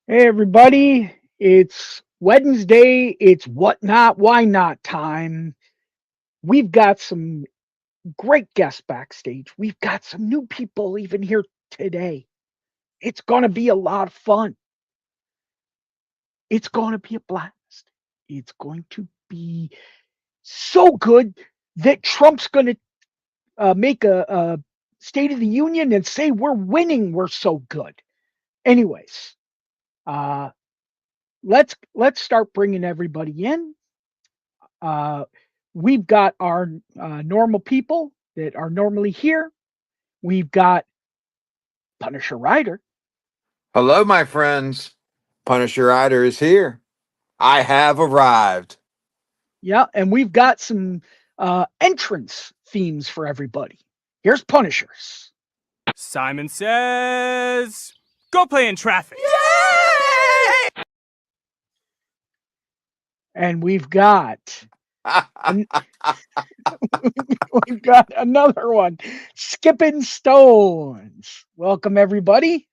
Hey everybody, it's Wednesday, it's what not, why not time. We've got some great guests backstage. We've got some new people even here today. It's going to be a lot of fun. It's going to be a blast. It's going to be so good that Trump's going to make a State of the Union and say we're winning, we're so good. Anyways, uh, let's start bringing everybody in. Uh, we've got our normal people that are normally here. We've got Punisher Rider. Hello, my friends. Punisher Rider is here. I have arrived. Yeah, and we've got some entrance themes for everybody. Here's Punishers. Simon says, go play in traffic. And we've got we've got another one, Skipping Stones. Welcome everybody.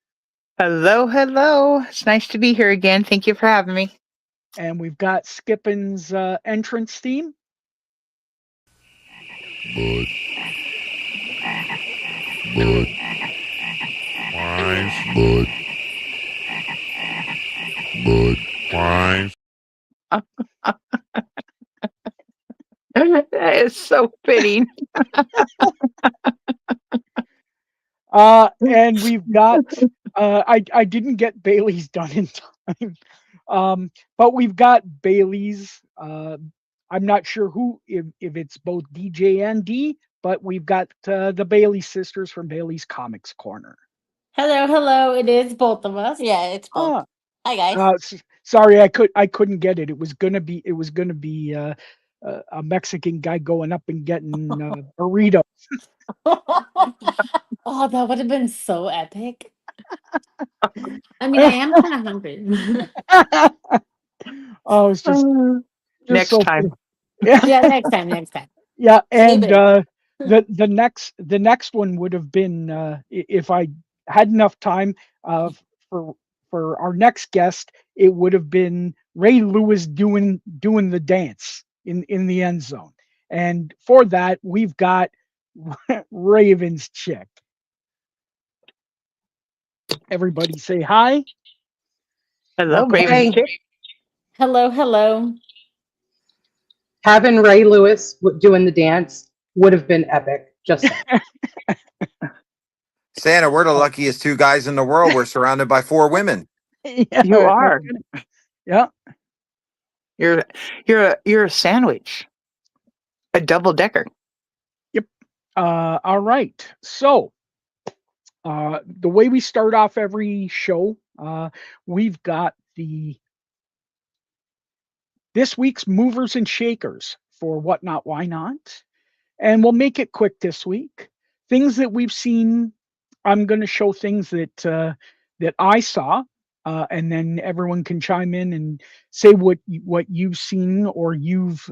Hello, hello. It's nice to be here again. Thank you for having me. And we've got Skippin's entrance theme. Bud. Wise. Bud. Wise. That is so fitting. And we've got I didn't get Bailey's done in time. But we've got Bailey's. I'm not sure if it's both DJ and D, but we've got the Bailey sisters from Bailey's Comics Corner. Hello, hello. It is both of us. Yeah, it's both. Ah, Hi, guys. sorry, I couldn't get it. It was gonna be a Mexican guy going up and getting burrito. Oh, that would have been so epic. I mean, I am kind of hungry. Oh, it's just Next so time. funny. Yeah. Yeah, next time, next time. Yeah, Save and it. the next one would have been if I had enough time for our next guest, it would have been Ray Lewis doing the dance in the end zone, and for that we've got Ravens chick. Everybody say hi. Hello, Welcome. Raven Hey, Chick. Hello, hello. having Ray Lewis doing the dance would have been epic. Just saying. Santa, we're the luckiest two guys in the world. We're surrounded by four women. Yeah, You are. yeah. You're a sandwich. A double decker. Yep. All right. So the way we start off every show, we've got this week's movers and shakers for what not, why not, and we'll make it quick this week. Things that we've seen. I'm going to show things that I saw, and then everyone can chime in and say what you've seen or you've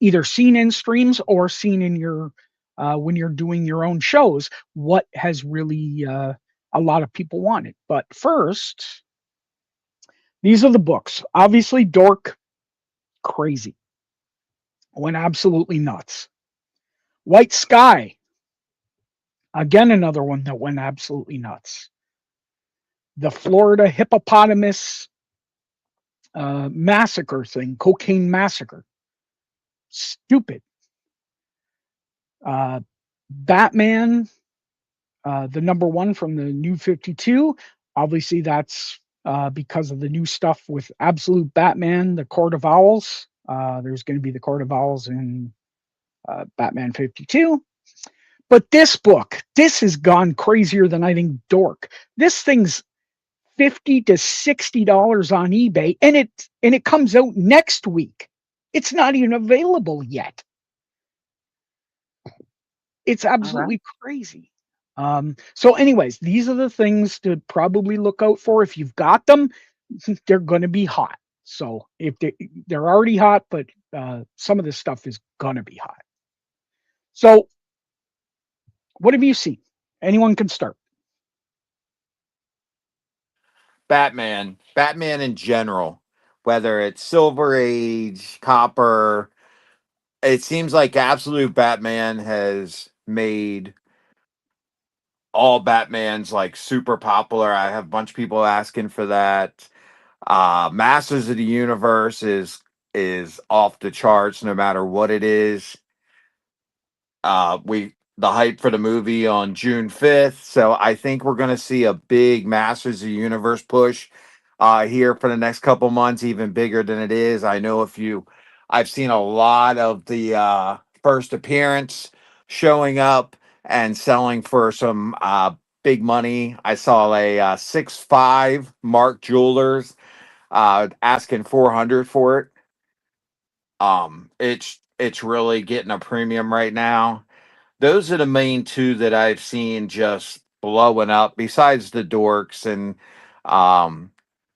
either seen in streams or seen in your when you're doing your own shows. What has really a lot of people wanted. But first, these are the books. Obviously, Dork, crazy, went absolutely nuts. White Sky, again another one that went absolutely nuts. The Florida hippopotamus massacre thing, cocaine massacre, stupid. Uh, Batman, the number one from the New 52. Obviously, that's because of the new stuff with Absolute Batman, the Court of Owls. There's going to be the Court of Owls in Batman 52. But this book, this has gone crazier than I think Dork. This thing's $50 to $60 on eBay, and it comes out next week. It's not even available yet. It's absolutely crazy. So, anyways, these are the things to probably look out for. If you've got them, they're going to be hot. So, if they're already hot, but some of this stuff is going to be hot. So, what have you seen? Anyone can start. Batman, Batman in general, whether it's Silver Age, Copper, it seems like Absolute Batman has made all Batmans like super popular. I have a bunch of people asking for that. Masters of the Universe is off the charts no matter what it is. We the hype for the movie on June 5th. So I think we're gonna see a big Masters of the Universe push here for the next couple months, even bigger than it is. I know I've seen a lot of the first appearance showing up and selling for some big money. I saw a 6'5" Mark Jewelers asking 400 for it. It's really getting a premium right now. Those are the main two that I've seen just blowing up, besides the Dorks and um,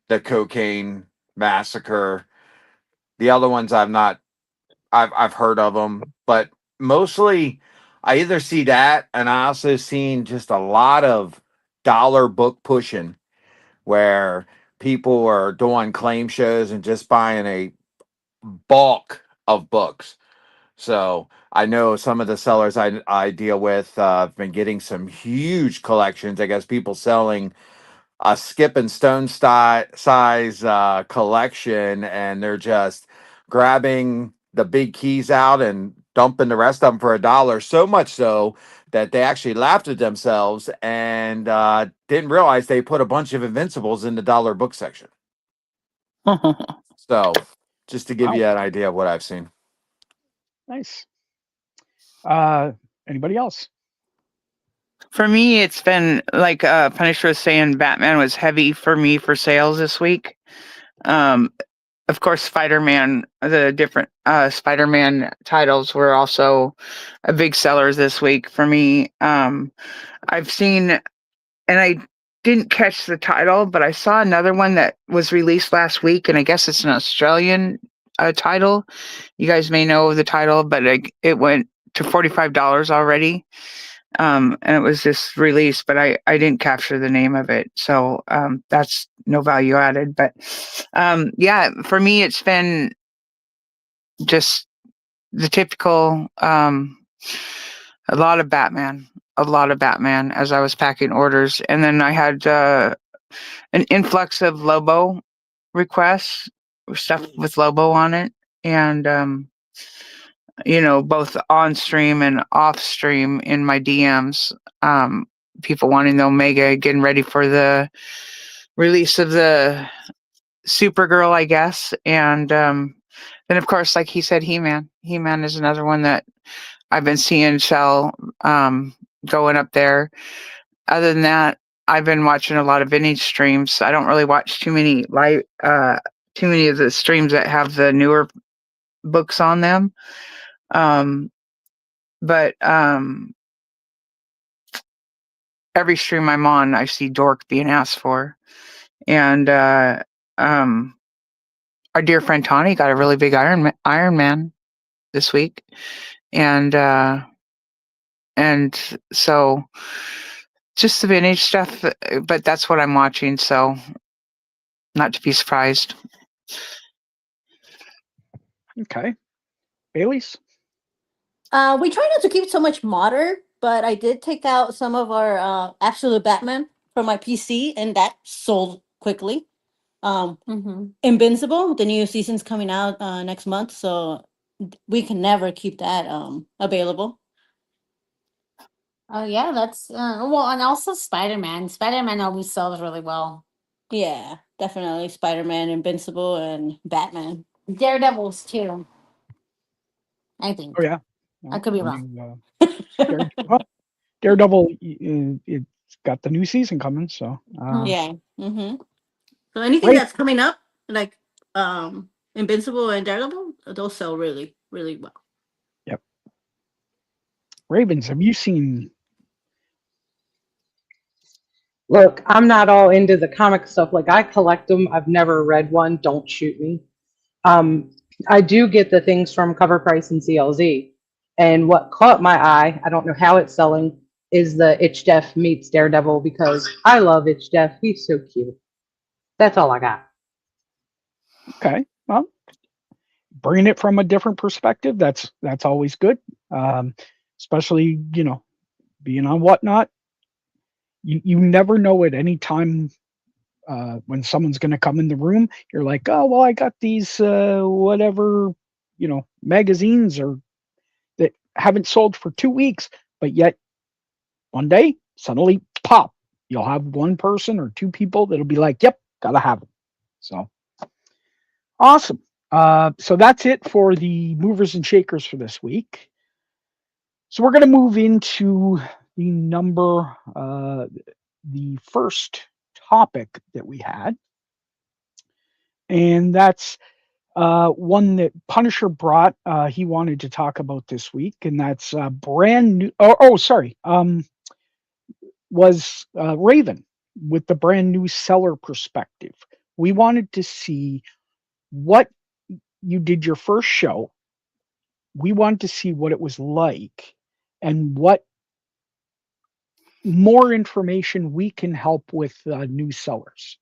the Cocaine Massacre. The other ones I've heard of them, but mostly I either see that, and I also seen just a lot of dollar book pushing where people are doing claim shows and just buying a bulk of books. So I know some of the sellers I deal with have been getting some huge collections. I guess people selling a skip and stone size collection, and they're just grabbing the big keys out and dumping the rest of them for $1. So much so that they actually laughed at themselves and didn't realize they put a bunch of Invincibles in the dollar book section. So just to give Wow. you an idea of what I've seen. Nice. Anybody else? For me, it's been like Punisher was saying, Batman was heavy for me for sales this week. Of course, Spider-Man, the different Spider-Man titles were also a big sellers this week for me. I've seen, and I didn't catch the title, but I saw another one that was released last week, and I guess it's an Australian title. You guys may know the title, but it went to $45 already. And it was just released, but I didn't capture the name of it. So that's no value added. But yeah, for me, it's been just the typical a lot of Batman as I was packing orders. And then I had an influx of Lobo requests, stuff with Lobo on it. And both on stream and off stream in my DMs, people wanting the Omega, getting ready for the release of the Supergirl, I guess. And then, of course, like he said, He-Man. He-Man is another one that I've been seeing sell going up there. Other than that, I've been watching a lot of vintage streams. I don't really watch too many of the streams that have the newer books on them. But every stream I'm on, I see Dork being asked for. And our dear friend Tawny got a really big Iron Man this week. And so just the vintage stuff, but that's what I'm watching, so not to be surprised. Okay. Bailey's? We try not to keep so much modern, but I did take out some of our Absolute Batman from my PC, and that sold quickly. Invincible, the new season's coming out next month, so we can never keep that available. Oh yeah, that's well, and also Spider-Man. Spider-Man always sells really well. Yeah, definitely Spider-Man, Invincible, and Batman. Daredevils too. I think. Oh, yeah. I could be wrong. Daredevil, it's got the new season coming, so. Yeah. So anything that's coming up, like Invincible and Daredevil, those sell really, really well. Yep. Ravens, have you seen? Look, I'm not all into the comic stuff. Like, I collect them. I've never read one. Don't shoot me. I do get the things from Cover Price and CLZ. And what caught my eye, I don't know how it's selling, is the Itch Def meets Daredevil, because I love Itch Def. He's so cute. That's all I got. Okay. Well, bringing it from a different perspective, that's always good. Um, Especially, being on Whatnot. You never know at any time when someone's going to come in the room. You're like, oh well, I got these whatever magazines or that haven't sold for 2 weeks, but yet one day suddenly pop, you'll have one person or two people that'll be like, yep, gotta have them. So awesome. So that's it for the movers and shakers for this week. So we're going to move into the first topic that we had, and that's one that Punisher brought. He wanted to talk about this week, and that's brand new. Oh, sorry. Was Raven with the brand new seller perspective. We wanted to see what you did your first show. We wanted to see what it was like and what more information we can help with new sellers.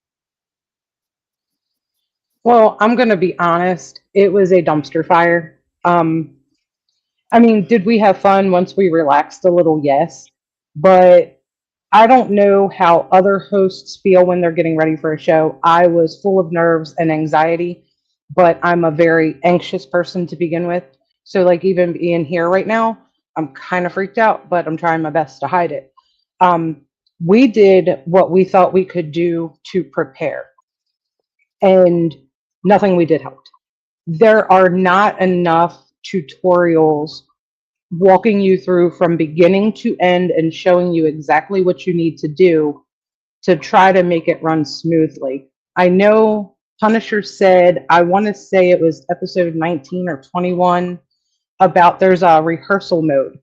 Well, I'm going to be honest. It was a dumpster fire. I mean, did we have fun once we relaxed a little? Yes. But I don't know how other hosts feel when they're getting ready for a show. I was full of nerves and anxiety, but I'm a very anxious person to begin with. So, like, even being here right now, I'm kind of freaked out, but I'm trying my best to hide it. We did what we thought we could do to prepare, and nothing we did helped. There are not enough tutorials walking you through from beginning to end and showing you exactly what you need to do to try to make it run smoothly. I know Punisher said, I want to say it was episode 19 or 21, about there's a rehearsal mode,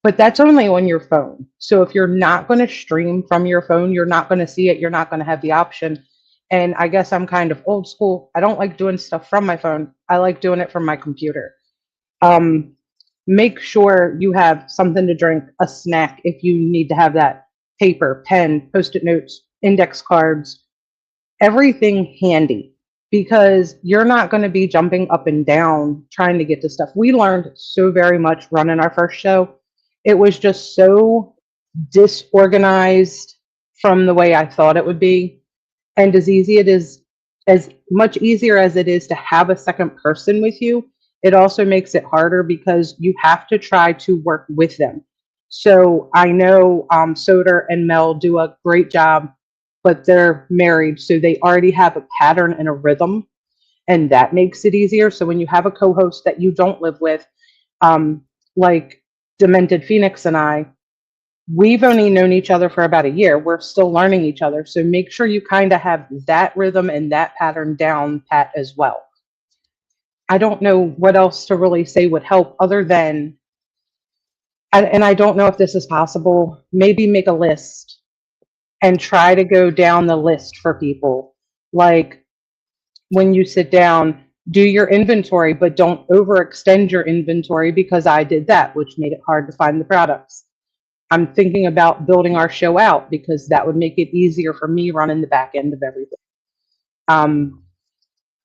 but that's only on your phone. So if you're not going to stream from your phone, you're not going to see it, you're not going to have the option. And I guess I'm kind of old school. I don't like doing stuff from my phone. I like doing it from my computer. Make sure you have something to drink, a snack if you need to have that, paper, pen, post-it notes, index cards, everything handy, because you're not going to be jumping up and down trying to get to stuff. We learned so very much running our first show. It was just so disorganized from the way I thought it would be. And as much easier as it is to have a second person with you, it also makes it harder because you have to try to work with them. So I know Soder and Mel do a great job, but they're married, so they already have a pattern and a rhythm, and that makes it easier. So when you have a co-host that you don't live with, like Demented Phoenix and I, we've only known each other for about a year. We're still learning each other. So make sure you kind of have that rhythm and that pattern down pat as well. I don't know what else to really say would help other than, and I don't know if this is possible, maybe make a list and try to go down the list for people. Like when you sit down, do your inventory, but don't overextend your inventory, because I did that, which made it hard to find the products. I'm thinking about building our show out because that would make it easier for me running the back end of everything.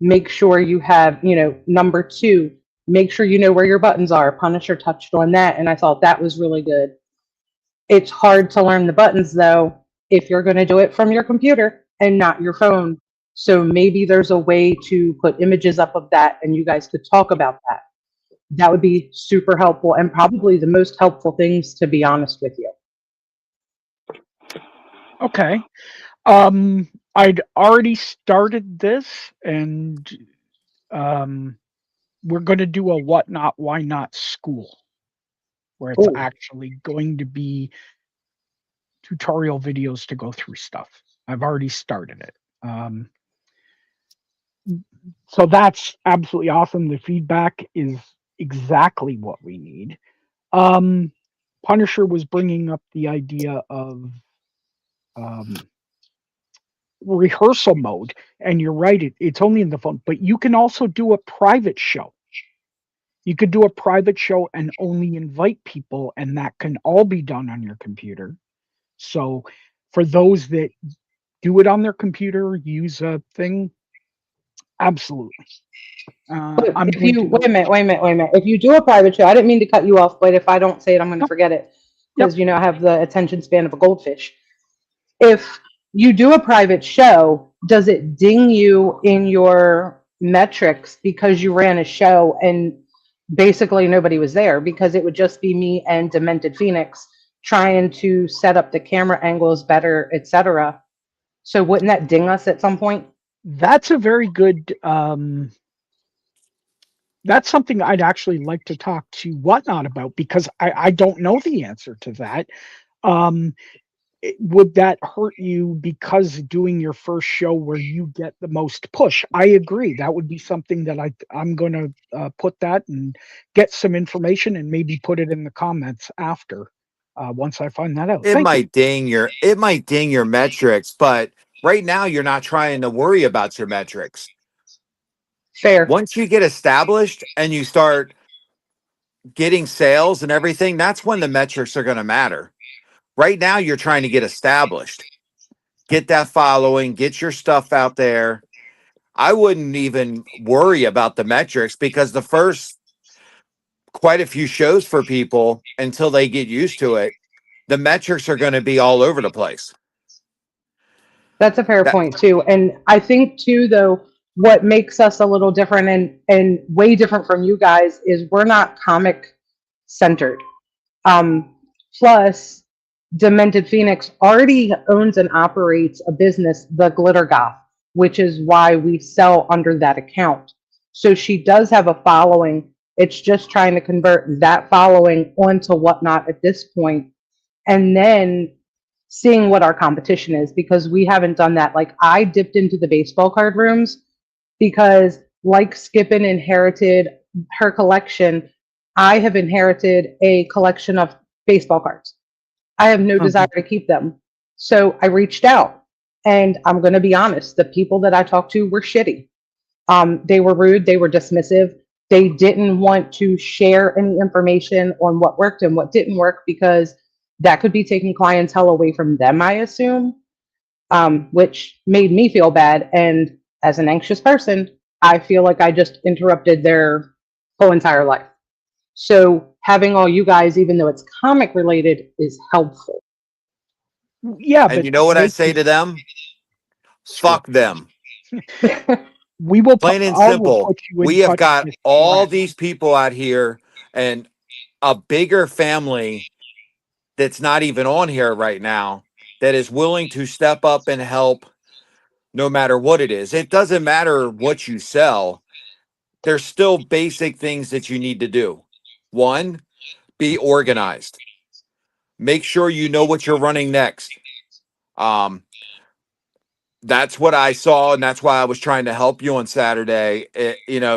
Make sure you have, number two, make sure you know where your buttons are. Punisher touched on that, and I thought that was really good. It's hard to learn the buttons, though, if you're going to do it from your computer and not your phone. So maybe there's a way to put images up of that, and you guys could talk about that. That would be super helpful, and probably the most helpful things, to be honest with you. Okay. I'd already started this, and we're going to do a what not, why not school, where it's Ooh. actually going to be tutorial videos to go through stuff. I've already started it. So that's absolutely awesome. The feedback is exactly what we need. Punisher was bringing up the idea of rehearsal mode, and you're right, it's only in the phone, but you can also do a private show. You could do a private show and only invite people, and that can all be done on your computer. So for those that do it on their computer, use a thing. Absolutely. But I'm if going you to wait a minute, wait a minute, wait a minute. If you do a private show, I didn't mean to cut you off, but if I don't say it, I'm going to Yep. forget it Yep. because I have the attention span of a goldfish. If you do a private show, does it ding you in your metrics because you ran a show and basically nobody was there? Because it would just be me and Demented Phoenix trying to set up the camera angles better, etc. So wouldn't that ding us at some point? That's a very good. That's something I'd actually like to talk to Whatnot about because I don't know the answer to that. Um, would that hurt you because doing your first show where you get the most push? I agree. That would be something that I'm going to put that and get some information and maybe put it in the comments after once I find that out. Thank you. It might ding your metrics, but right now you're not trying to worry about your metrics. Fair. Once you get established and you start getting sales and everything, that's when the metrics are going to matter. Right now you're trying to get established. Get that following, get your stuff out there. I wouldn't even worry about the metrics because the first quite a few shows for people until they get used to it, the metrics are going to be all over the place. That's a fair That point too. And I think too, though, what makes us a little different and way different from you guys is we're not comic centered. Um, Plus, Demented Phoenix already owns and operates a business, the Glitter Goth, which is why we sell under that account. So she does have a following. It's just trying to convert that following onto Whatnot at this point, and then seeing what our competition is because we haven't done that. Like I dipped into the baseball card rooms because like Skippin inherited her collection, I have inherited a collection of baseball cards. I have no desire to keep them. So I reached out and I'm going to be honest, the people that I talked to were shitty. They were rude, they were dismissive. They didn't want to share any information on what worked and what didn't work because that could be taking clientele away from them, I assume, which made me feel bad. And as an anxious person, I feel like I just interrupted their whole entire life. So having all you guys, even though it's comic related, is helpful. Yeah, and but you know what I they say can to them? screw. Fuck them. We will put. Plain and I will simple. put you in We have touch got with all Brett. these people out here and a bigger family that's not even on here right now that is willing to step up and help no matter what it is. It doesn't matter what you sell. There's still basic things that you need to do. One, be organized. Make sure you know what you're running next. Um, that's what I saw, and that's why I was trying to help you on Saturday.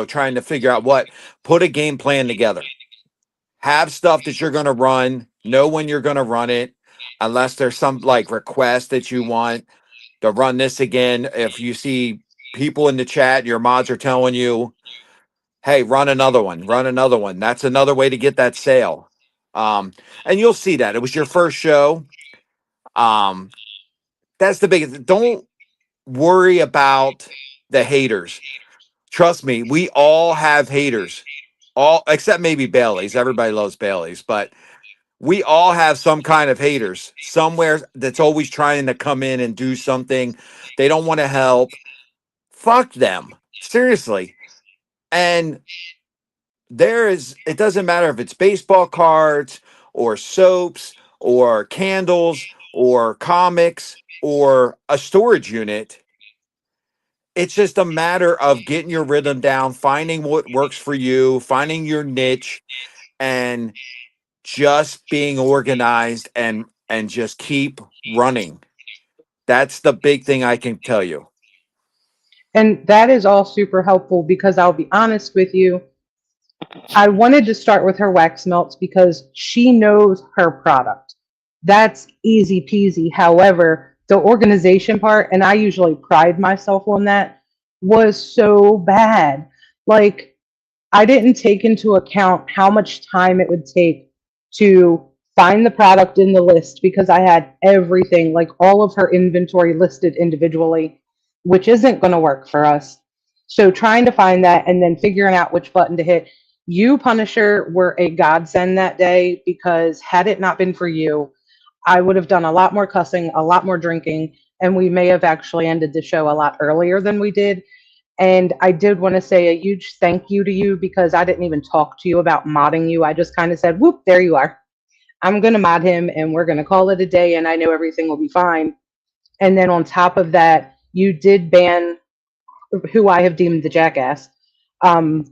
Trying to figure out put a game plan together. Have stuff that you're going to run. Know when you're going to run it, unless there's some like request that you want to run this again. If you see people in the chat, your mods are telling you, "Hey, run another one. Run another one." That's another way to get that sale. And you'll see that it was your first show. Um, that's the biggest. Don't worry about the haters. Trust me, we all have haters. All except maybe Bailey's. Everybody loves Bailey's, but we all have some kind of haters somewhere that's always trying to come in and do something. They don't want to help. Fuck them. Seriously. And it doesn't matter if it's baseball cards or soaps or candles or comics or a storage unit. It's just a matter of getting your rhythm down, finding what works for you, finding your niche, and just being organized and just keep running. That's the big thing I can tell you. And that is all super helpful because I'll be honest with you, I wanted to start with her wax melts because she knows her product. That's easy peasy. However, the organization part, and I usually pride myself on that, was so bad. Like, I didn't take into account how much time it would take to find the product in the list because I had everything, like all of her inventory listed individually, which isn't going to work for us. So trying to find that and then figuring out which button to hit. You, Punisher, were a godsend that day because had it not been for you, I would have done a lot more cussing, a lot more drinking, and we may have actually ended the show a lot earlier than we did. And I did want to say a huge thank you to you because I didn't even talk to you about modding you. I just kind of said, whoop, there you are. I'm going to mod him and we're going to call it a day and I know everything will be fine. And then on top of that, you did ban who I have deemed the jackass. Um,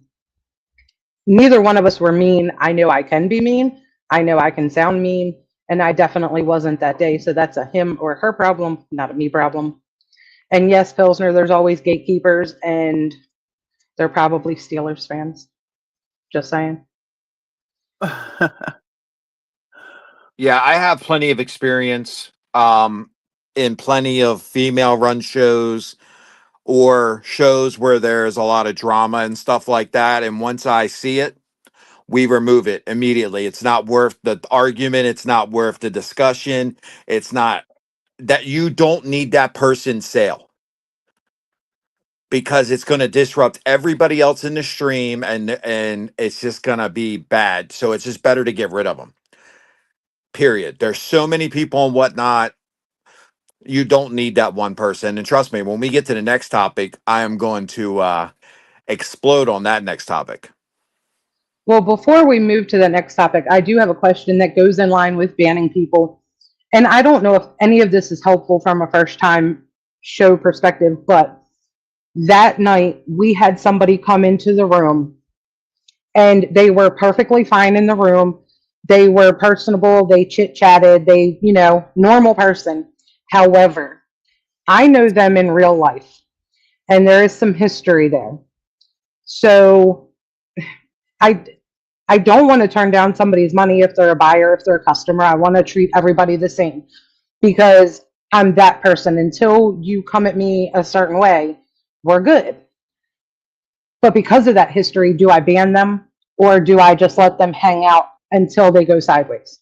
Neither one of us were mean. I know I can be mean. I know I can sound mean. And I definitely wasn't that day. So that's a him or her problem, not a me problem. And yes, Pilsner, there's always gatekeepers and they're probably Steelers fans. Just saying. Yeah, I have plenty of experience in plenty of female run shows or shows where there's a lot of drama and stuff like that. And once I see it, we remove it immediately. It's not worth the argument. It's not worth the discussion. It's not that you don't need that person's sale because it's going to disrupt everybody else in the stream and it's just going to be bad. So it's just better to get rid of them. Period. There's so many people and whatnot. You don't need that one person. And trust me, when we get to the next topic, I am going to explode on that next topic. Well, before we move to the next topic, I do have a question that goes in line with banning people. And I don't know if any of this is helpful from a first time show perspective, but that night we had somebody come into the room and they were perfectly fine in the room. They were personable, they chit chatted, they, normal person. However, I know them in real life and there is some history there. So I don't want to turn down somebody's money if they're a buyer, if they're a customer. I want to treat everybody the same because I'm that person. Until you come at me a certain way, we're good. But because of that history, do I ban them or do I just let them hang out until they go sideways?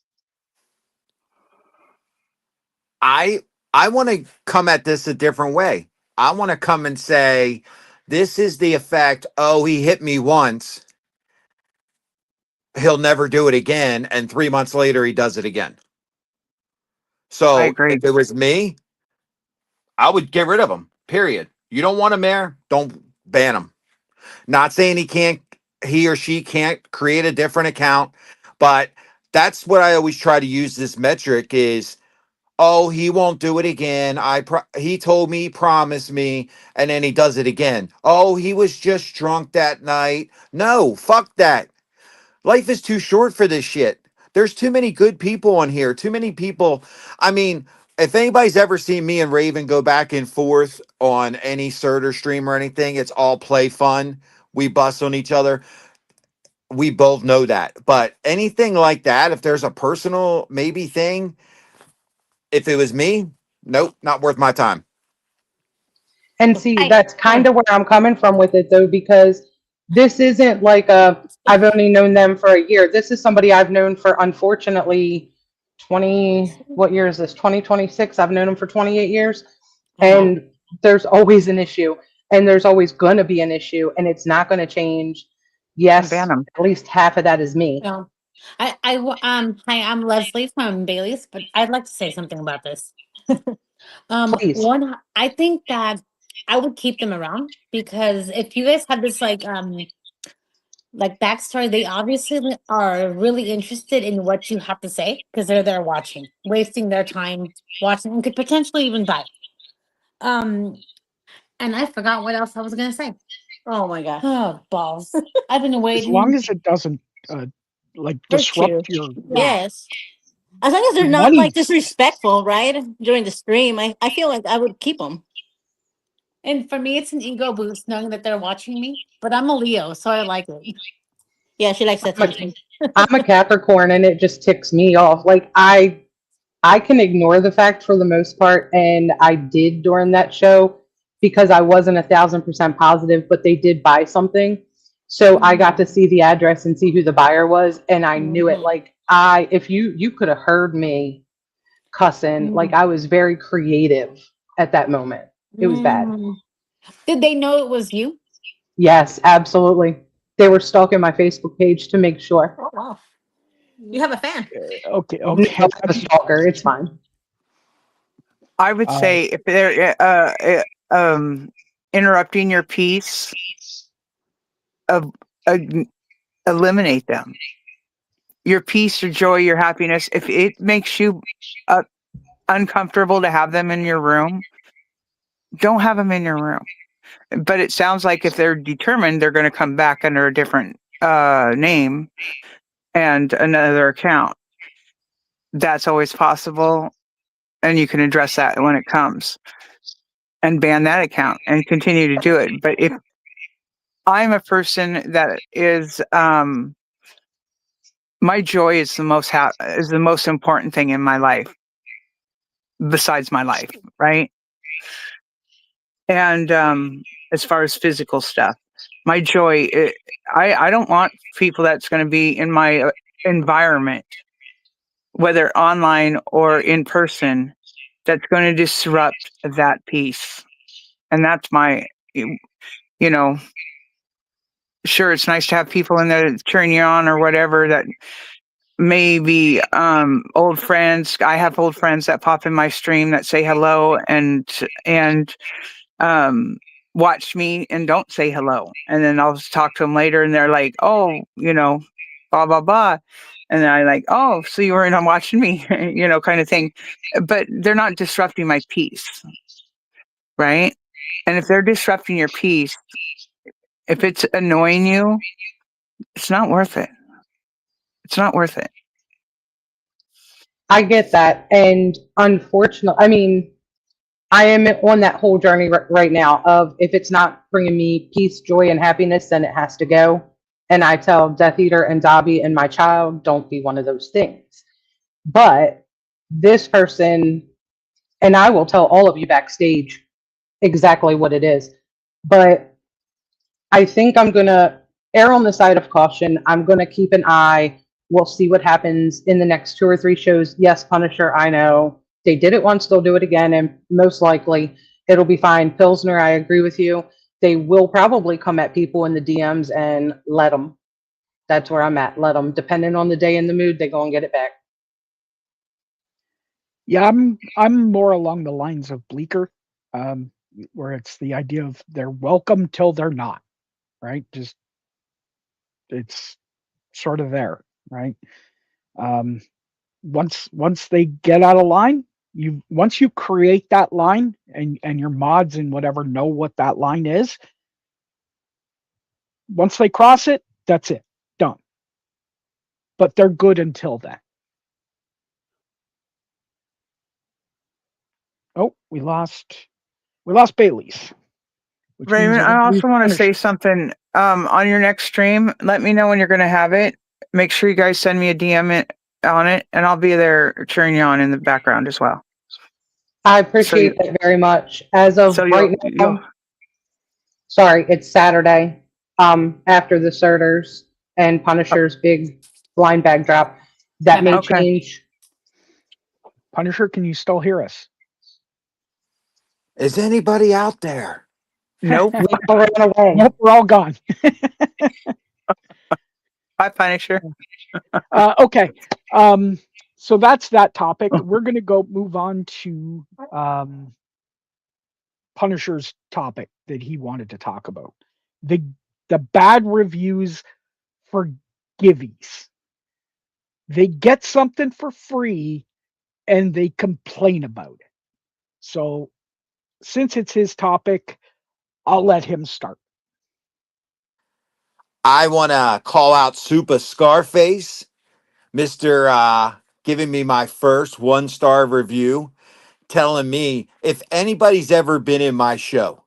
I want to come at this a different way. I want to come and say, this is the effect. Oh, he hit me once. He'll never do it again. And 3 months later, he does it again. I So agree. if it was me, I would get rid of him. Period. You don't want him there? Don't ban him. Not saying he or she can't create a different account, but that's what I always try to use this metric is, oh, he won't do it again. He told me, he promised me, and then he does it again. Oh, he was just drunk that night. No, fuck that. Life is too short for this shit. There's too many good people on here. Too many people. I mean, if anybody's ever seen me and Raven go back and forth on any Surtur stream or anything, it's all play fun. We bust on each other. We both know that. But anything like that, if there's a personal maybe thing, if it was me, nope, not worth my time. And see, that's kind of where I'm coming from with it though, because this isn't like I've only known them for a year. This is somebody I've known for, unfortunately, 20, what year is this? 2026. I've known them for 28 years. And there's always an issue and there's always going to be an issue and it's not going to change. Yes, Ban 'em. at least half of that is me. Yeah. Hi, I'm Leslie from Bailey's, but I'd like to say something about this. Please. One, I think that I would keep them around because if you guys have this like backstory, they obviously are really interested in what you have to say because they're there watching, wasting their time watching, and could potentially even buy. And I forgot what else I was gonna say. Oh my god. Oh balls! I've been As waiting. long as it doesn't disrupt your Yes. As long as they're not money. like disrespectful, right? During the stream, I feel like I would keep them. And for me, it's an ego boost knowing that they're watching me. But I'm a Leo, so I like it. Yeah, she likes attention. I'm a Capricorn and it just ticks me off. Like I can ignore the fact for the most part, and I did during that show because I wasn't 1,000% positive, but they did buy something. So I got to see the address and see who the buyer was, and I knew it. Mhm. Like if you could have heard me cussing, like Mm. I was very creative at that moment. It was bad. Mm. Did they know it was you? Yes, absolutely. They were stalking my Facebook page to make sure. Oh wow. You have a fan. Okay, No, okay. I have a stalker. It's fine. I would say if they're interrupting your peace, of eliminate them. Your peace, your joy, your happiness. If it makes you uncomfortable to have them in your room, don't have them in your room. But it sounds like if they're determined, they're going to come back under a different name and another account. That's always possible, and you can address that when it comes and ban that account and continue to do it. But if I'm a person that is my joy is the most important thing in my life besides my life, right? And as far as physical stuff, my joy, I don't want people that's going to be in my environment, whether online or in person, that's going to disrupt that peace. And that's my, sure, it's nice to have people in there cheering you on or whatever that maybe old friends. I have old friends that pop in my stream that say hello and watch me and don't say hello. And then I'll talk to them later and they're like, oh, blah, blah, blah. And then I like, oh, so you weren't on watching me, kind of thing. But they're not disrupting my peace. Right. And if they're disrupting your peace, if it's annoying you, it's not worth it. It's not worth it. I get that. And unfortunately, I mean, I am on that whole journey right now of if it's not bringing me peace, joy, and happiness, then it has to go. And I tell Death Eater and Dobby and my child, don't be one of those things. But this person, and I will tell all of you backstage exactly what it is. But I think I'm going to err on the side of caution. I'm going to keep an eye. We'll see what happens in the next 2 or 3 shows. Yes, Punisher, I know. They did it once, they'll do it again, and most likely it'll be fine. Pilsner, I agree with you. They will probably come at people in the DMs and let them. That's where I'm at. Let them. Depending on the day and the mood, they go and get it back. Yeah, I'm more along the lines of Bleecker, where it's the idea of they're welcome till they're not, right? Just it's sort of there, right? Um, once they get out of line, once you create that line and your mods and whatever know what that line is, once they cross it, that's it, done. But they're good until then. Oh, we lost Bailey's. Which means Raymond, we're I gonna lose also want to say Punisher. something on your next stream. Let me know when you're going to have it. Make sure you guys send me a DM on it, and I'll be there cheering you on in the background as well. I appreciate that very much. As of So right now, sorry, it's Saturday, after the Surters and Punisher's big blind bag drop. That may Okay. change. Punisher, can you still hear us? Is anybody out there? Nope. We all ran away. Nope, we're all gone. Bye, Punisher. Okay. So that's that topic. We're gonna move on to Punisher's topic that he wanted to talk about. The bad reviews for Giveys. They get something for free and they complain about it. So since it's his topic, I'll let him start. I want to call out Super Scarface, Mr. Giving me my first 1-star review, telling me if anybody's ever been in my show,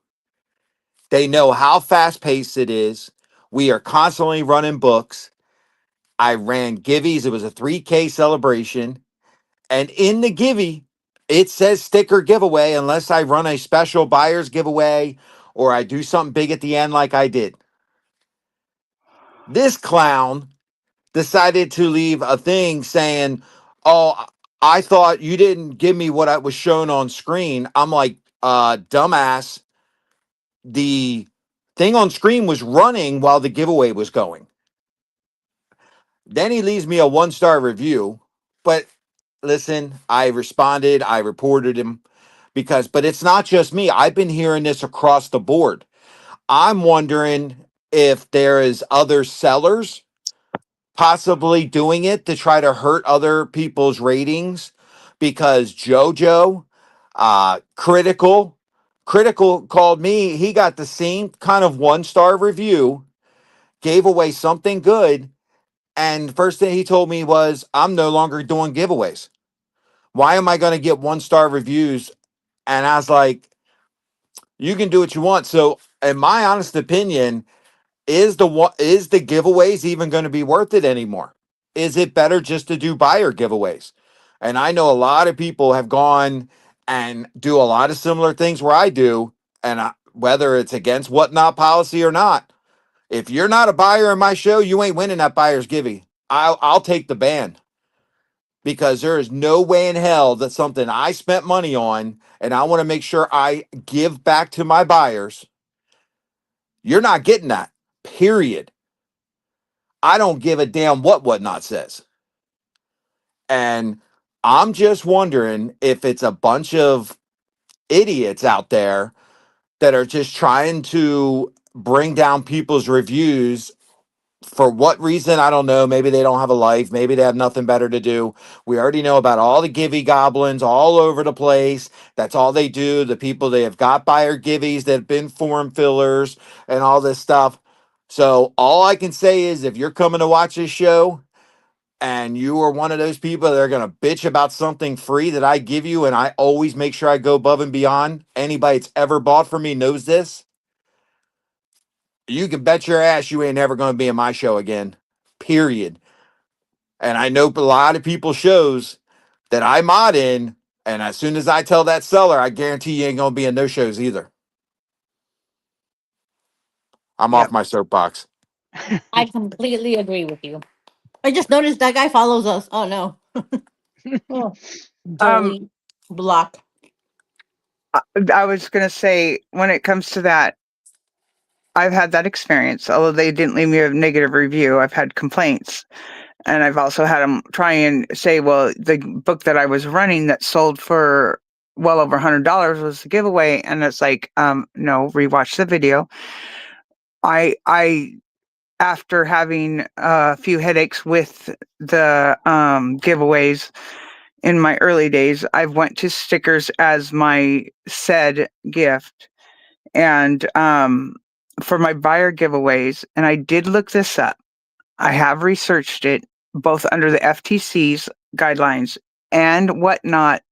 they know how fast paced it is. We are constantly running books. I ran Giveys. It was a 3K celebration. And in the Givey, it says sticker giveaway unless I run a special buyer's giveaway or I do something big at the end like I did. This clown decided to leave a thing saying, "Oh, I thought you didn't give me what I was shown on screen." I'm like, dumbass. The thing on screen was running while the giveaway was going. Then he leaves me a 1-star review. But listen, I responded, I reported him but it's not just me. I've been hearing this across the board. I'm wondering if there is other sellers possibly doing it to try to hurt other people's ratings because JoJo, Critical called me. He got the same kind of 1-star review, gave away something good, and first thing he told me was, "I'm no longer doing giveaways. Why am I going to get 1-star reviews?" And I was like, "You can do what you want." So, in my honest opinion, is the giveaways even going to be worth it anymore? Is it better just to do buyer giveaways? And I know a lot of people have gone and do a lot of similar things where I do, and whether it's against whatnot policy or not, if you're not a buyer in my show, you ain't winning that buyer's givey. I'll take the ban because there is no way in hell that something I spent money on and I want to make sure I give back to my buyers. You're not getting that. Period. I don't give a damn what whatnot says. And I'm just wondering if it's a bunch of idiots out there that are just trying to bring down people's reviews. For what reason? I don't know. Maybe they don't have a life. Maybe they have nothing better to do. We already know about all the Givey goblins all over the place. That's all they do. The people they have got buyer Giveys that have been form fillers and all this stuff. So all I can say is if you're coming to watch this show and you are one of those people that are going to bitch about something free that I give you, and I always make sure I go above and beyond. Anybody that's ever bought from me knows this. You can bet your ass you ain't ever going to be in my show again. Period. And I know a lot of people shows that I mod in, and as soon as I tell that seller, I guarantee you ain't going to be in those shows either. I'm off Yep. my soapbox. I completely agree with you. I just noticed that guy follows us. Oh no. Oh, Um, delete, block. I was going to say, when it comes to that, I've had that experience. Although they didn't leave me a negative review, I've had complaints. And I've also had them try and say, well, the book that I was running that sold for well over $100 was the giveaway. And it's like, no, rewatch the video. I, after having a few headaches with the giveaways in my early days, I've went to stickers as my said gift. And for my buyer giveaways, and I did look this up. I have researched it both under the FTC's guidelines and whatnot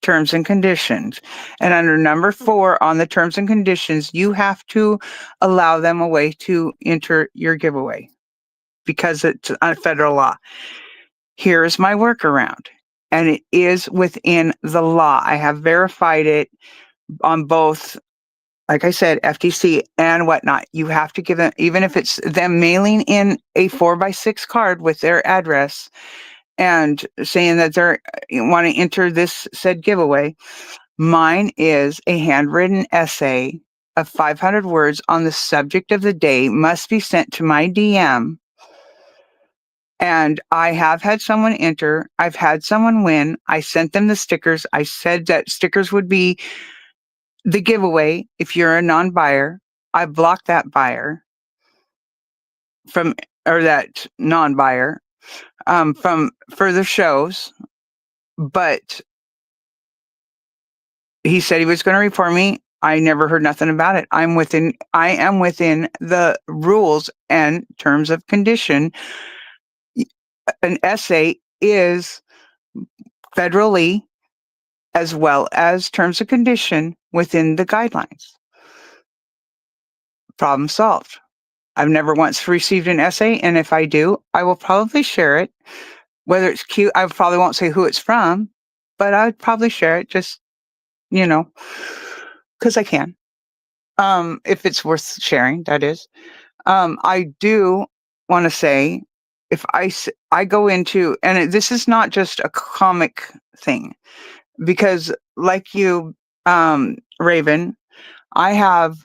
terms and conditions. And under number 4 on the terms and conditions, you have to allow them a way to enter your giveaway because it's a federal law. Here is my workaround, and it is within the law. I have verified it on both, like I said, FTC and whatnot. You have to give them, even if it's them mailing in a 4x6 card with their address and saying that they're want to enter this said giveaway. Mine is a handwritten essay of 500 words on the subject of the day, must be sent to my DM. And I have had someone enter. I've had someone win. I sent them the stickers. I said that stickers would be the giveaway if you're a non-buyer. I blocked that buyer from, or that non-buyer from further shows. But he said he was going to report me. I never heard nothing about it. I am within the rules and terms of condition. An essay is federally as well as terms of condition within the guidelines. Problem solved. I've never once received an essay, and if I do, I will probably share it. Whether it's cute, I probably won't say who it's from, but I would probably share it just, because I can. If it's worth sharing, that is. I do want to say, if I go into, and this is not just a comic thing, because like you, Raven, I have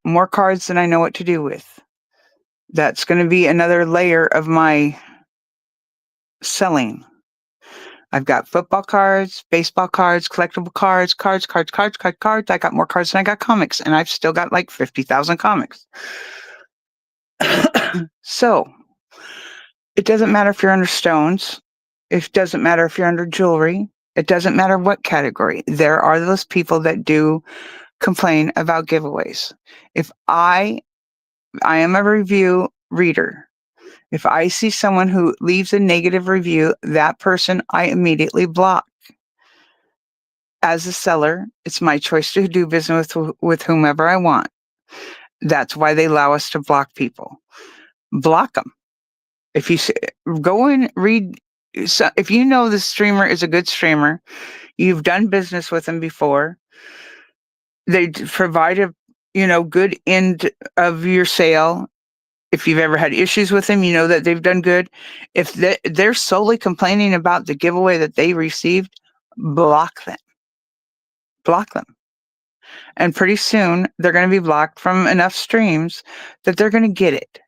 more cards than I know what to do with. That's going to be another layer of my selling. I've got football cards, baseball cards, collectible cards. I got more cards than I got comics, and I've still got like 50,000 comics. So it doesn't matter if you're under stones. It doesn't matter if you're under jewelry. It doesn't matter what category. There are those people that do complain about giveaways. If I am a review reader. If I see someone who leaves a negative review, that person I immediately block. As a seller, it's my choice to do business with whomever I want. That's why they allow us to block people. Block them. If you go and read, if you know the streamer is a good streamer, you've done business with them before, they provide a good end of your sale. If you've ever had issues with them, you know that they've done good. If they're solely complaining about the giveaway that they received, block them. Block them. And pretty soon they're going to be blocked from enough streams that they're going to get it.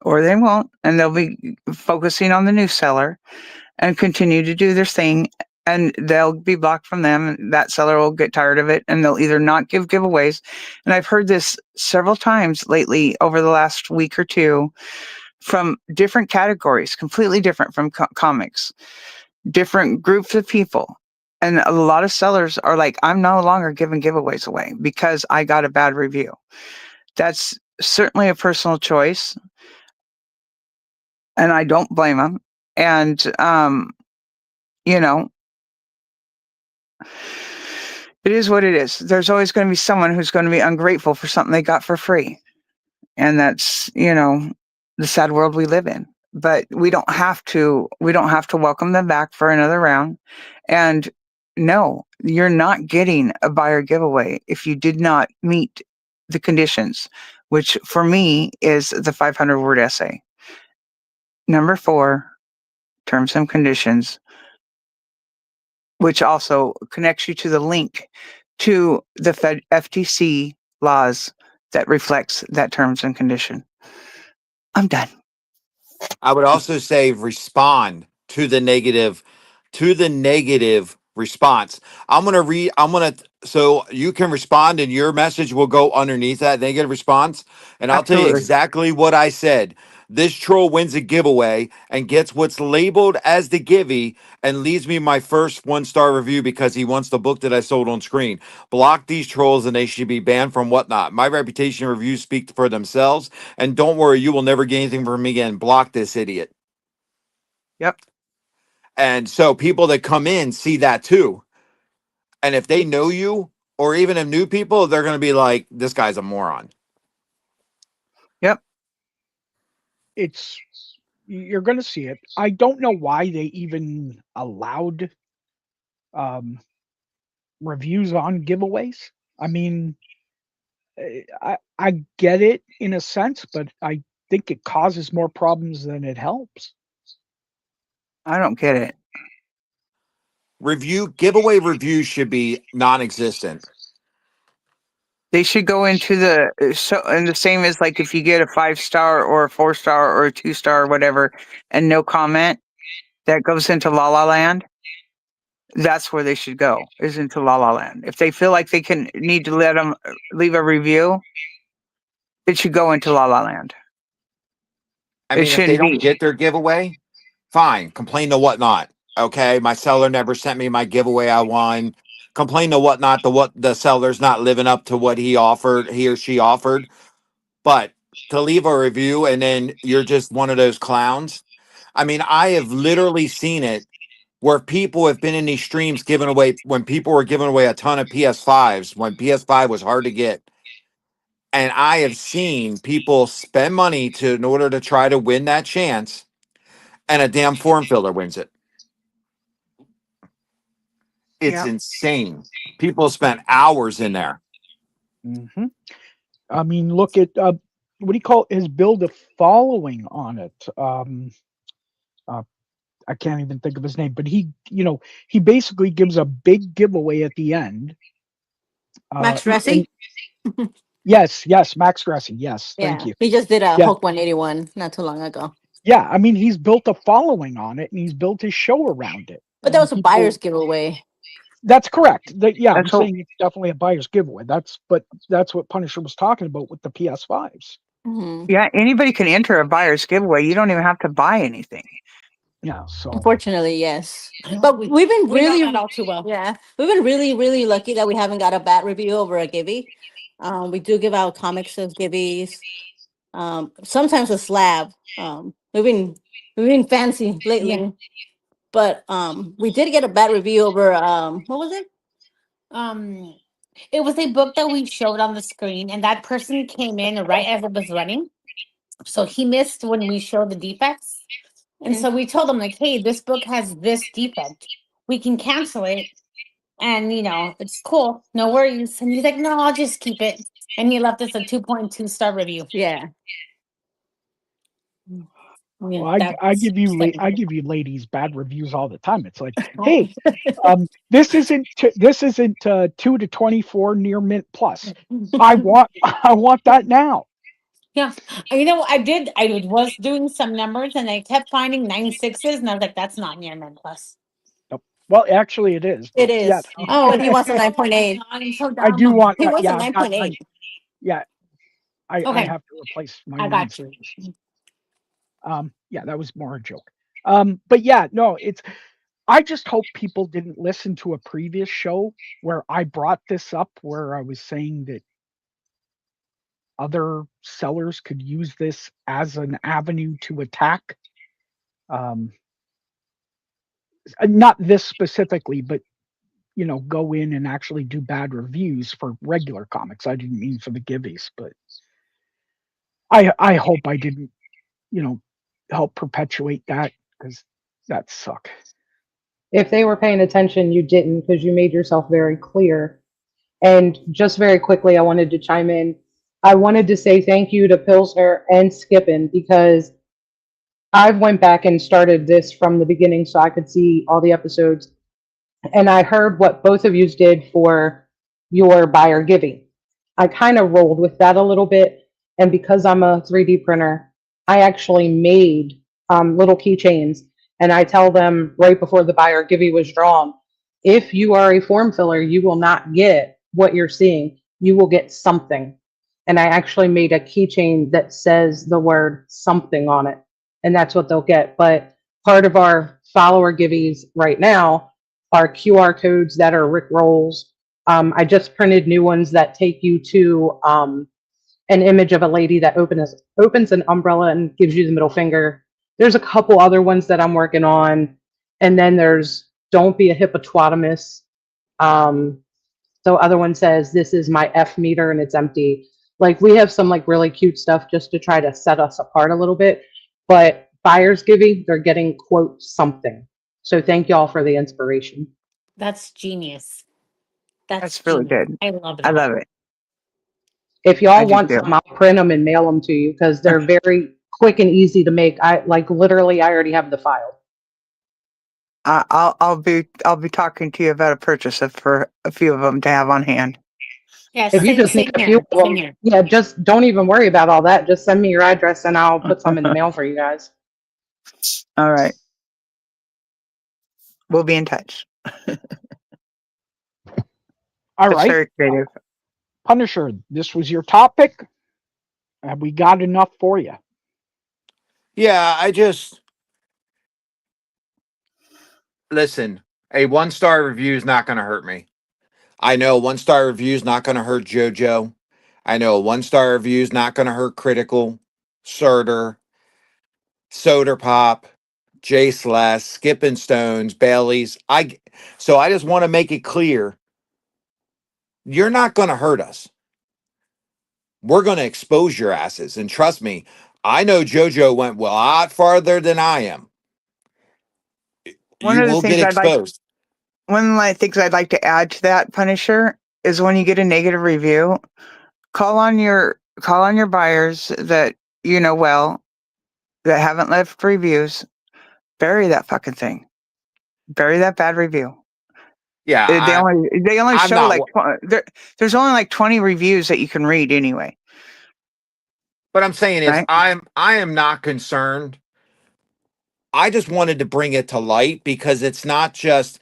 Or they won't, and they'll be focusing on the new seller and continue to do their thing, and they'll be blocked from them. And that seller will get tired of it, and they'll either not give giveaways. And I've heard this several times lately over the last week or two from different categories, completely different from comics, different groups of people. And a lot of sellers are like, I'm no longer giving giveaways away because I got a bad review. That's certainly a personal choice, and I don't blame them. And, it is what it is. There's always going to be someone who's going to be ungrateful for something they got for free. And that's, the sad world we live in. But we don't have to welcome them back for another round. And no, you're not getting a buyer giveaway if you did not meet the conditions, which for me is the 500-word essay. Number 4, terms and conditions, which also connects you to the link to the FTC laws that reflects that terms and condition. I'm done. I would also say respond to the negative response. So you can respond and your message will go underneath that negative response. And I'll tell you Absolutely. exactly what I said. This troll wins a giveaway and gets what's labeled as the Givey and leaves me my first 1-star review because he wants the book that I sold on screen. Block these trolls and they should be banned from Whatnot. My reputation and reviews speak for themselves. And don't worry, you will never get anything from me again. Block this idiot. Yep. And so people that come in see that too. And if they know you or even if new people, they're going to be like, this guy's a moron. Yep. You're going to see it. I don't know why they even allowed reviews on giveaways. I mean, I get it in a sense, but I think it causes more problems than it helps. I don't get it. Giveaway reviews should be non-existent. They should go into and the same as like if you get a 5-star or a 4-star or a 2-star or whatever and no comment, that goes into La La Land. That's where they should go, is into La La Land. If they feel like they need to let them leave a review, it should go into La La Land. I mean, if they don't get their giveaway, fine. Complain to Whatnot. Okay, my seller never sent me my giveaway I won. Complain to Whatnot. The seller's not living up to what he or she offered. But to leave a review and then you're just one of those clowns. I mean, I have literally seen it where people have been in these streams giving away when people were giving away a ton of PS5s when PS5 was hard to get. And I have seen people spend money in order to try to win that chance, and a damn form filler wins it. It's insane. People spent hours in there. Mm-hmm. I mean, look at what do you call it, has built a following on it. Uh, I can't even think of his name, but he basically gives a big giveaway at the end. Max And Resi? yes, Max Gressy. Yes, thank Yeah. you. He just did a Yeah, Hulk 181 not too long ago. yeah. I mean, he's built a following on it, and he's built his show around it. But that And was a buyer's giveaway. That's correct. Yeah, I'm That's what saying it's definitely a buyer's giveaway. But that's what Punisher was talking about with the PS5s. Hmm. Yeah, anybody can enter a buyer's giveaway. You don't even have to buy anything. Yeah, so Unfortunately, yes. But we've been We know really, that all too well. yeah, we've been really, really lucky that we haven't got a bad review over a Givey. We do give out comics as Giveys. Sometimes a slab. We've been fancy lately. Yeah. But we did get a bad review over what was it? Um, it was a book that we showed on the screen, and that person came in right as it was running. So he missed when we showed the defects. And so we told him, like, hey, this book has this defect. We can cancel it. And, it's cool. No worries. And he's like, no, I'll just keep it. And he left us a 2.2 star review. Yeah. Yeah, well, I that's give you second. I give you ladies bad reviews all the time. It's like, Oh. hey, this isn't 2 to 24 near mint plus. I want that now. Yeah. I was doing some numbers and I kept finding 96s, and I was like, that's not near Med Plus. Nope. Well, actually, it is. It But yeah, is. Oh, but he wants a 9.8. I'm so I do dumb. want. He wants a Yeah, I've got 9.8. yeah. I Okay, have to replace my I got you. 96s. Yeah, that was more a joke. But yeah, no, I just hope people didn't listen to a previous show where I brought this up, where I was saying that other sellers could use this as an avenue to attack. Not this specifically, but go in and actually do bad reviews for regular comics. I didn't mean for the Giveys, but I hope I didn't, help perpetuate that, because that suck. If they were paying attention, you didn't, because you made yourself very clear. And just very quickly, I wanted to chime in. I wanted to say thank you to Pilsner and Skippin, because I've went back and started this from the beginning so I could see all the episodes. And I heard what both of you did for your buyer giving. I kind of rolled with that a little bit. And because I'm a 3D printer, I actually made little keychains, and I tell them right before the buyer giving was drawn, if you are a form filler, you will not get what you're seeing. You will get something. And I actually made a keychain that says the word something on it, and that's what they'll get. But part of our follower giveys right now are QR codes that are Rick rolls. I just printed new ones that take you to an image of a lady that opens an umbrella and gives you the middle finger. There's a couple other ones that I'm working on. And then there's don't be a hippopotamus. So other one says, this is my F meter and it's empty. Like, we have some like really cute stuff just to try to set us apart a little bit. But buyers giving, they're getting quote something. So thank y'all for the inspiration. That's genius. That's really genius. good. I love I that. love it. If I y'all do want too. some, I'll print them and mail them to you, because they're very quick and easy to make. I literally, I already have the file. I'll be talking to you about a purchase for a few of them to have on hand. Yeah, If you just need a few of them, yeah, just don't even worry about all that. Just send me your address and I'll put some in the mail for you guys. All right. We'll be in touch. All That's right, very creative. Punisher, this was your topic. Have we got enough for you? Yeah, listen, a 1-star review is not going to hurt me. I know a 1-star review is not going to hurt JoJo. I know a 1-star review is not going to hurt Critical, Surter, Soda Pop, Jace Less, Skipping Stones, Bailey's. So I just want to make it clear, you're not going to hurt us. We're going to expose your asses. And trust me, I know JoJo went a lot farther than I am. One You of the will things get exposed. One of the things I'd like to add to that, Punisher, is when you get a negative review, call on your call on your buyers that you know well that haven't left reviews. Bury that fucking thing. Bury that bad review. They Yeah, only I'm show not. like there's only like 20 reviews that you can read anyway. What I'm saying is, Right? I am not concerned. I just wanted to bring it to light because it's not just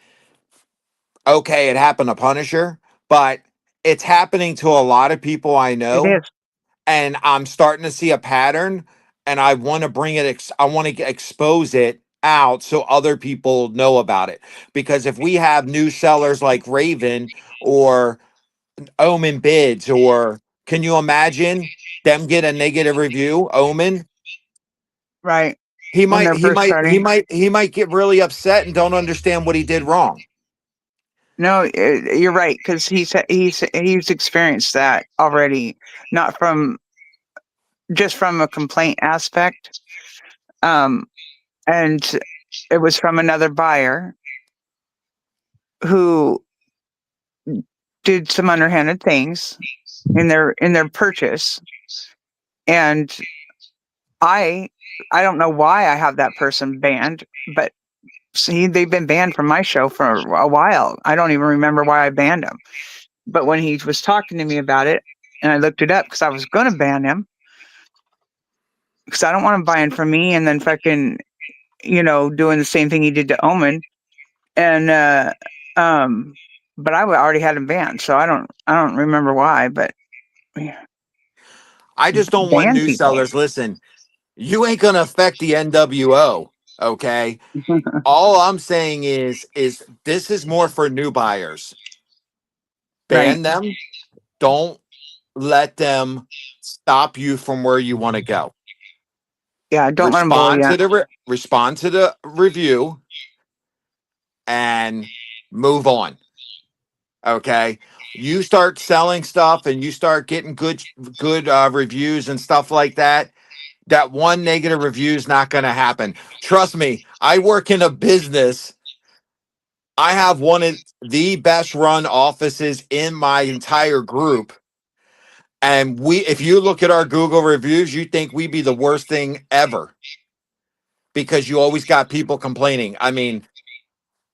okay. It happened to Punisher, but it's happening to a lot of people I It know, is. and I'm starting to see a pattern. And I want to bring it. I want to expose it out so other people know about it. Because if we have new sellers like Raven or Omen Bids, or can you imagine them get a negative review? Omen, Right. he When might, they're he first might, he starting. might, he might get really upset and don't understand what he did wrong. No, you're right because he's experienced that already, not from just from a complaint aspect. Um, and it was from another buyer who did some underhanded things in their purchase, and I I don't know why I have that person banned, but see, they've been banned from my show for a while. I don't even remember why I banned him. But when he was talking to me about it, and I looked it up because I was going to ban him because I don't want him buying from me and then fucking, doing the same thing he did to Omen. And, but I already had him banned, so I don't remember why, but yeah, I just don't want ban new people. sellers. Listen, you ain't gonna affect the NWO. Okay. All I'm saying is this is more for new buyers. Right. Ban them. Don't let them stop you from where you want to go. Yeah, don't let him bully you. Respond to the review and move on. Okay. You start selling stuff and you start getting good reviews and stuff like that. That one negative review is not going to happen. Trust me. I work in a business. I have one of the best run offices in my entire group. And if you look at our Google reviews, you think we be the worst thing ever because you always got people complaining. I mean,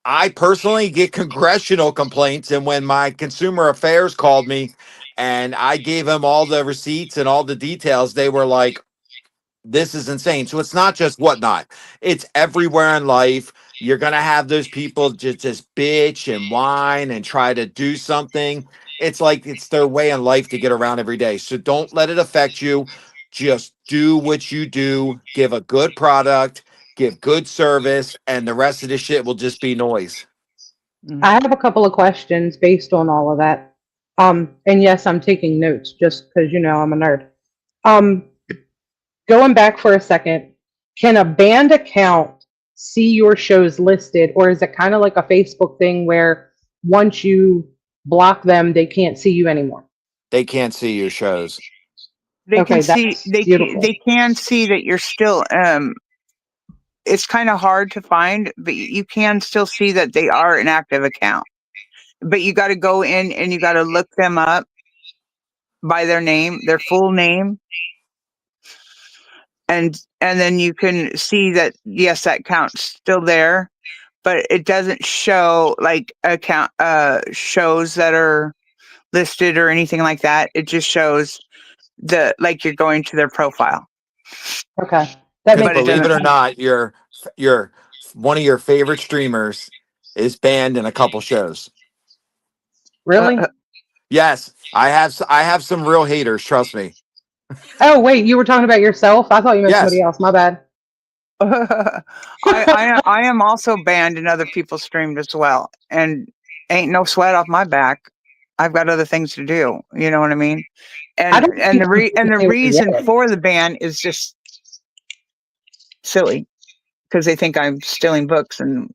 I personally get congressional complaints. And when my consumer affairs called me and I gave them all the receipts and all the details, they were like, this is insane. So it's not just whatnot, it's everywhere in life. You're going to have those people just bitch and whine and try to do something. It's like it's their way in life to get around every day. So don't let it affect you. Just do what you do, give a good product, give good service, and the rest of the shit will just be noise. I have a couple of questions based on all of that. And yes, I'm taking notes just because I'm a nerd. Um, Going back for a second, can a banned account see your shows listed, or is it kind of like a Facebook thing where once you block them, they can't see you anymore? They can't see your shows. They can Okay, see that's beautiful. they can see that you're still it's kind of hard to find, but you can still see that they are an active account. But you got to go in and you got to look them up by their name, their full name, and then you can see that yes, that account's still there, but it doesn't show like account shows that are listed or anything like that. It just shows like you're going to their profile, Okay, that Because but makes it believe doesn't. it or not, your one of your favorite streamers is banned in a couple shows. Uh, really. Yes, I have some real haters. Trust me. Oh wait, you were talking about yourself? I thought you meant somebody Yes, else. My bad. I am also banned in other people's streams as well, and ain't no sweat off my back. I've got other things to do. You know what I mean? I And don't and think the I'm and the getting away reason with it. for the ban is just silly because they think I'm stealing books and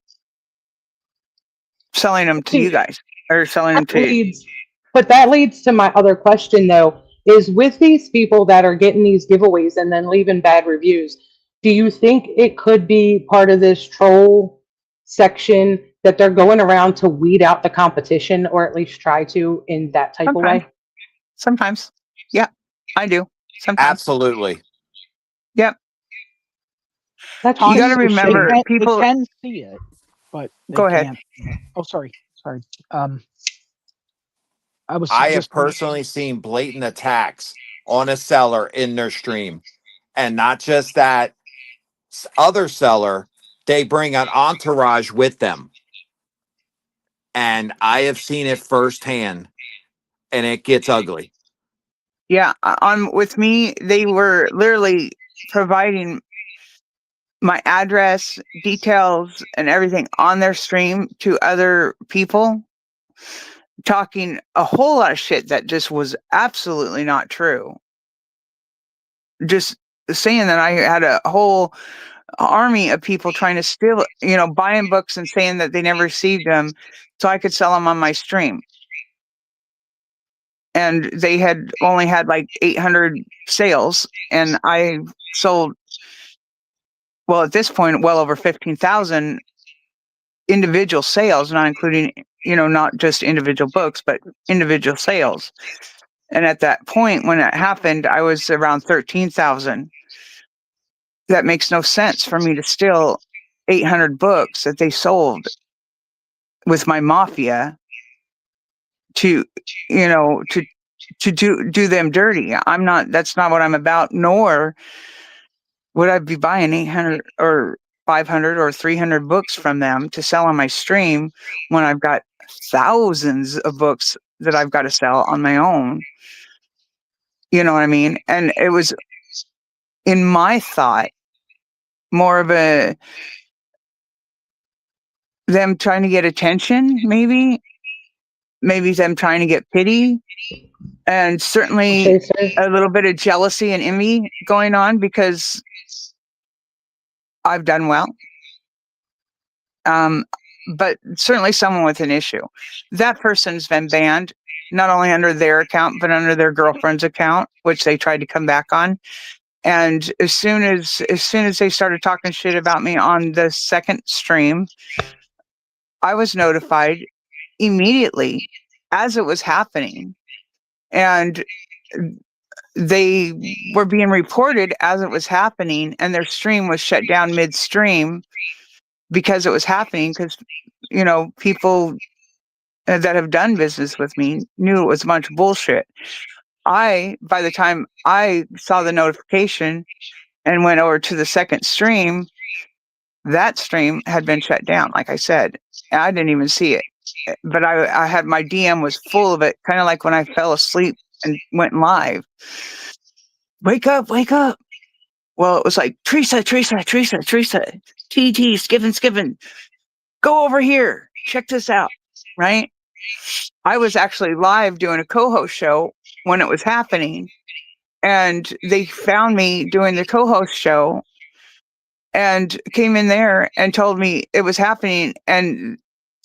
selling them to you See, guys or selling them that to. leads, but that leads to my other question though, is with these people that are getting these giveaways and then leaving bad reviews, do you think it could be part of this troll section that they're going around to weed out the competition, or at least try to in that type of Sometimes, way? sometimes, yeah, I do. Sometimes. Absolutely. Yep. That's You got to just so remember, shitty. They people. can see it, but they Go ahead. can't. Oh, sorry. Um, I was I have just gonna- personally seen blatant attacks on a seller in their stream. And not just that other seller, they bring an entourage with them. And I have seen it firsthand, and it gets ugly. Yeah, with me, they were literally providing my address, details, and everything on their stream to other people, talking a whole lot of shit that just was absolutely not true. Just saying that I had a whole army of people trying to steal, buying books and saying that they never received them so I could sell them on my stream. And they had only had like 800 sales, and I sold, well, at this point, well over 15,000 individual sales, not including, not just individual books, but individual sales. And at that point, when it happened, I was around 13,000. That makes no sense for me to steal 800 books that they sold with my mafia to, to do them dirty. That's not what I'm about, nor would I be buying 800 or 500 or 300 books from them to sell on my stream when I've got thousands of books that I've got to sell on my own. You know what I mean? And it was, in my thought, more of them trying to get attention, maybe them trying to get pity, and certainly Okay, sir. a little bit of jealousy and envy going on because I've done well. But certainly someone with an issue. That person's been banned, not only under their account, but under their girlfriend's account, which they tried to come back on. And as soon as they started talking shit about me on the second stream, I was notified immediately as it was happening. And they were being reported as it was happening, and their stream was shut down midstream because it was happening, because people that have done business with me knew it was a bunch of bullshit. By the time I saw the notification and went over to the second stream, that stream had been shut down, like I said. I didn't even see it. But I had, my DM was full of it, kind of like when I fell asleep and went live. Wake up, wake up. Well, it was like, Teresa, TT, skipping. Go over here. Check this out. Right? I was actually live doing a co-host show when it was happening, and they found me doing the co-host show and came in there and told me it was happening, and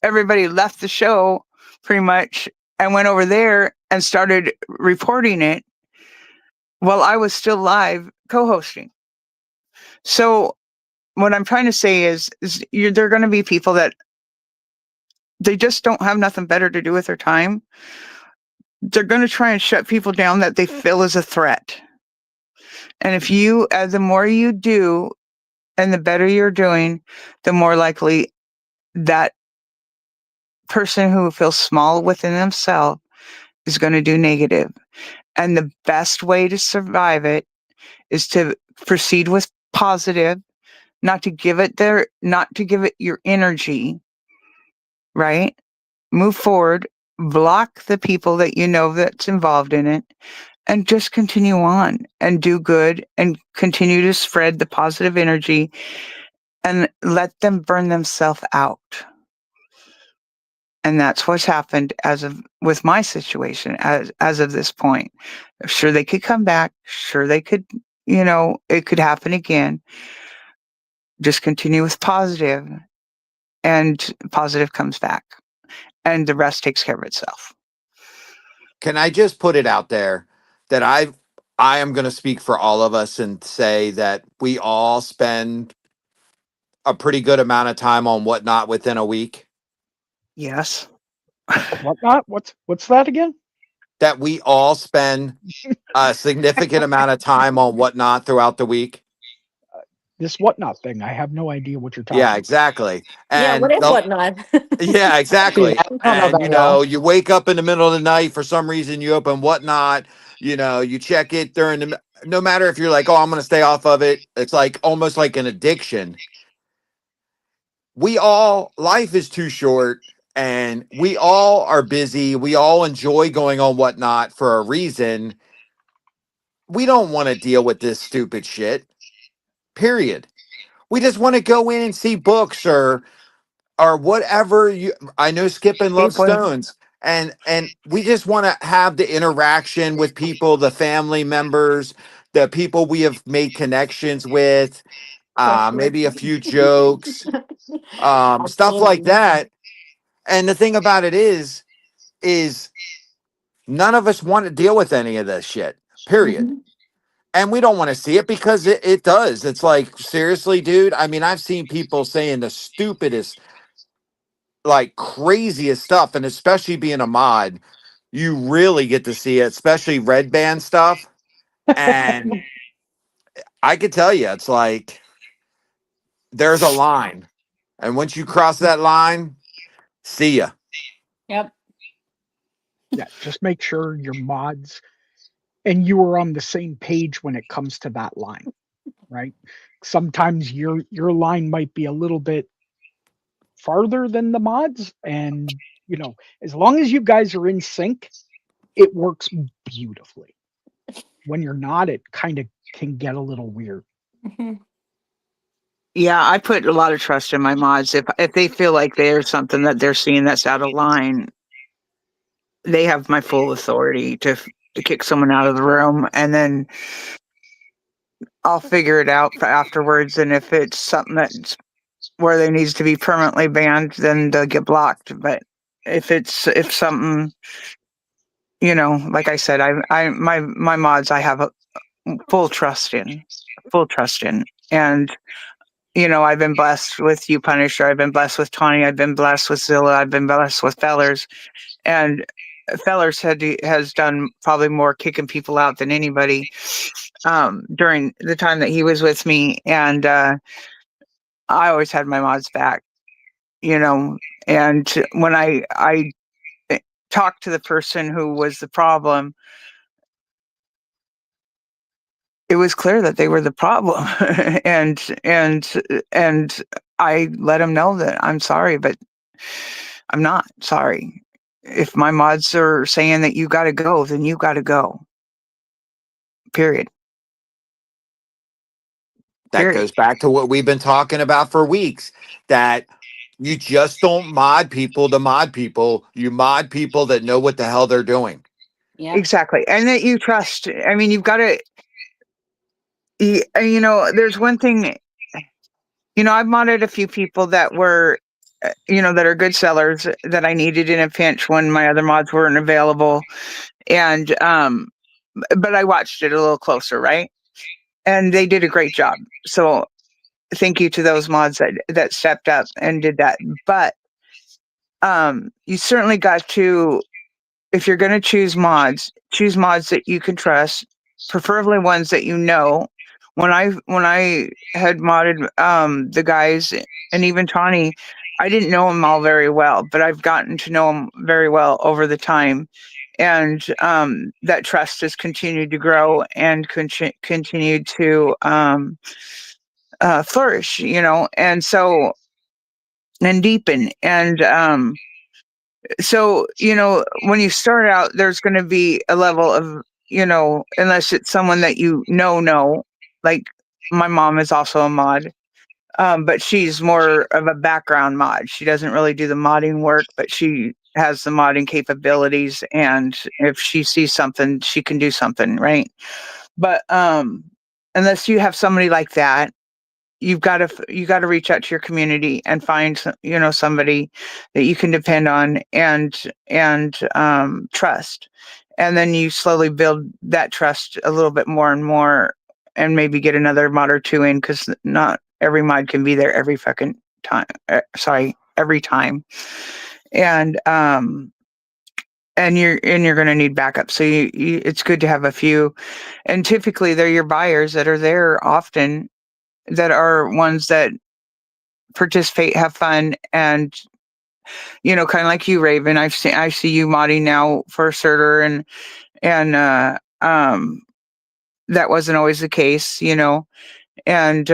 everybody left the show pretty much and went over there and started reporting it while I was still live co-hosting. So what I'm trying to say is there are going to be people that they just don't have nothing better to do with their time. They're going to try and shut people down that they feel is a threat. And if the more you do and the better you're doing, the more likely that person who feels small within themselves is going to do negative. And the best way to survive it is to proceed with positive, not to give it your energy, right? Move forward, block the people that you know that's involved in it, and just continue on and do good and continue to spread the positive energy and let them burn themselves out. And that's what's happened with my situation as of this point. Sure, they could come back. Sure, they could, it could happen again. Just continue with positive, and positive comes back, and the rest takes care of itself. Can I just put it out there that I am going to speak for all of us and say that we all spend a pretty good amount of time on Whatnot within a week? Yes. Whatnot? What's that again? that we all spend a significant amount of time on Whatnot throughout the week? This Whatnot thing, I have no idea what you're talking Yeah, about. exactly. Yeah, what And is whatnot? yeah, See, exactly. I don't know And that well. you wake up in the middle of the night for some reason, you open Whatnot, you check it during no matter if you're like, oh, I'm going to stay off of it. It's like almost like an addiction. Life is too short, and we all are busy. We all enjoy going on Whatnot for a reason. We don't want to deal with this stupid shit, period. We just want to go in and see books or whatever. I know Skippin loves People. stones, and we just want to have the interaction with people, the family members, the people we have made connections with, Questions. maybe a few jokes, stuff like Absolutely. that. And the thing about it is none of us want to deal with any of this shit, period. Mhm. And we don't want to see it because it does. It's like, seriously, dude. I mean, I've seen people saying the stupidest, like craziest stuff, and especially being a mod, you really get to see it, especially red band stuff. And I could tell you, it's like there's a line, and once you cross that line, see ya. Yep. Yeah, just make sure your mods and you are on the same page when it comes to that line, right? Sometimes your line might be a little bit farther than the mods, and as long as you guys are in sync, it works beautifully. When you're not, it kind of can get a little weird. Mhm. Yeah, I put a lot of trust in my mods. If they feel like there's something that they're seeing that's out of line, they have my full authority to kick someone out of the room, and then I'll figure it out afterwards. And if it's something that's where they needs to be permanently banned, then they'll get blocked. But if something, like I said, my mods I have a full trust in, and I've been blessed with you, Punisher. I've been blessed with Tawny. I've been blessed with Zilla. I've been blessed with Fellers. And Fellers has done probably more kicking people out than anybody during the time that he was with me. And I always had my mods back, and when I talked to the person who was the problem, it was clear that they were the problem. and I let him know that I'm sorry, but I'm not sorry. If my mods are saying that you got to go, then you got to go. Period. That goes back to what we've been talking about for weeks, that you just don't mod people to mod people. You mod people that know what the hell they're doing. Yep. Exactly. And that you trust. I mean, you've got to, there's one thing, I've modded a few people that were, that are good sellers that I needed in a pinch when my other mods weren't available. And, but I watched it a little closer, right? And they did a great job. So thank you to those mods that stepped up and did that. But you certainly got to, if you're going to choose mods that you can trust, preferably ones that you know. When I had modded the guys and even Tawny, I didn't know them all very well, but I've gotten to know them very well over the time, and that trust has continued to grow and continued to flourish, and so and deepen. And so, when you start out, there's going to be a level of, unless it's someone that like my mom is also a mod, but she's more of a background mod. She doesn't really do the modding work, but she has the modding capabilities. And if she sees something, she can do something, right? But unless you have somebody like that, you got to reach out to your community and find somebody that you can depend on and trust, and then you slowly build that trust a little bit more and more, and maybe get another mod or two in, because not every mod can be there every fucking time. Sorry, every time. And and you're going to need backup. So it's good to have a few, and typically they're your buyers that are there often, that are ones that participate, have fun, and kind of like you, Raven. I see you modding now for Surtur, and that wasn't always the case, and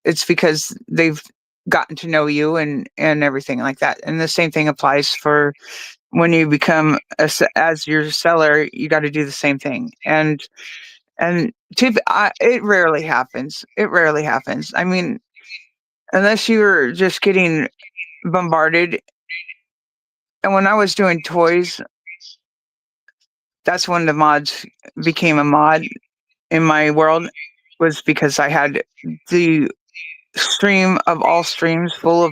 it's because they've gotten to know you and everything like that. And the same thing applies for when you become as your seller. You got to do the same thing. And it rarely happens. It rarely happens. I mean, unless you're just getting bombarded. And when I was doing toys, that's when the mods became a mod in my world, was because I had the stream of all streams full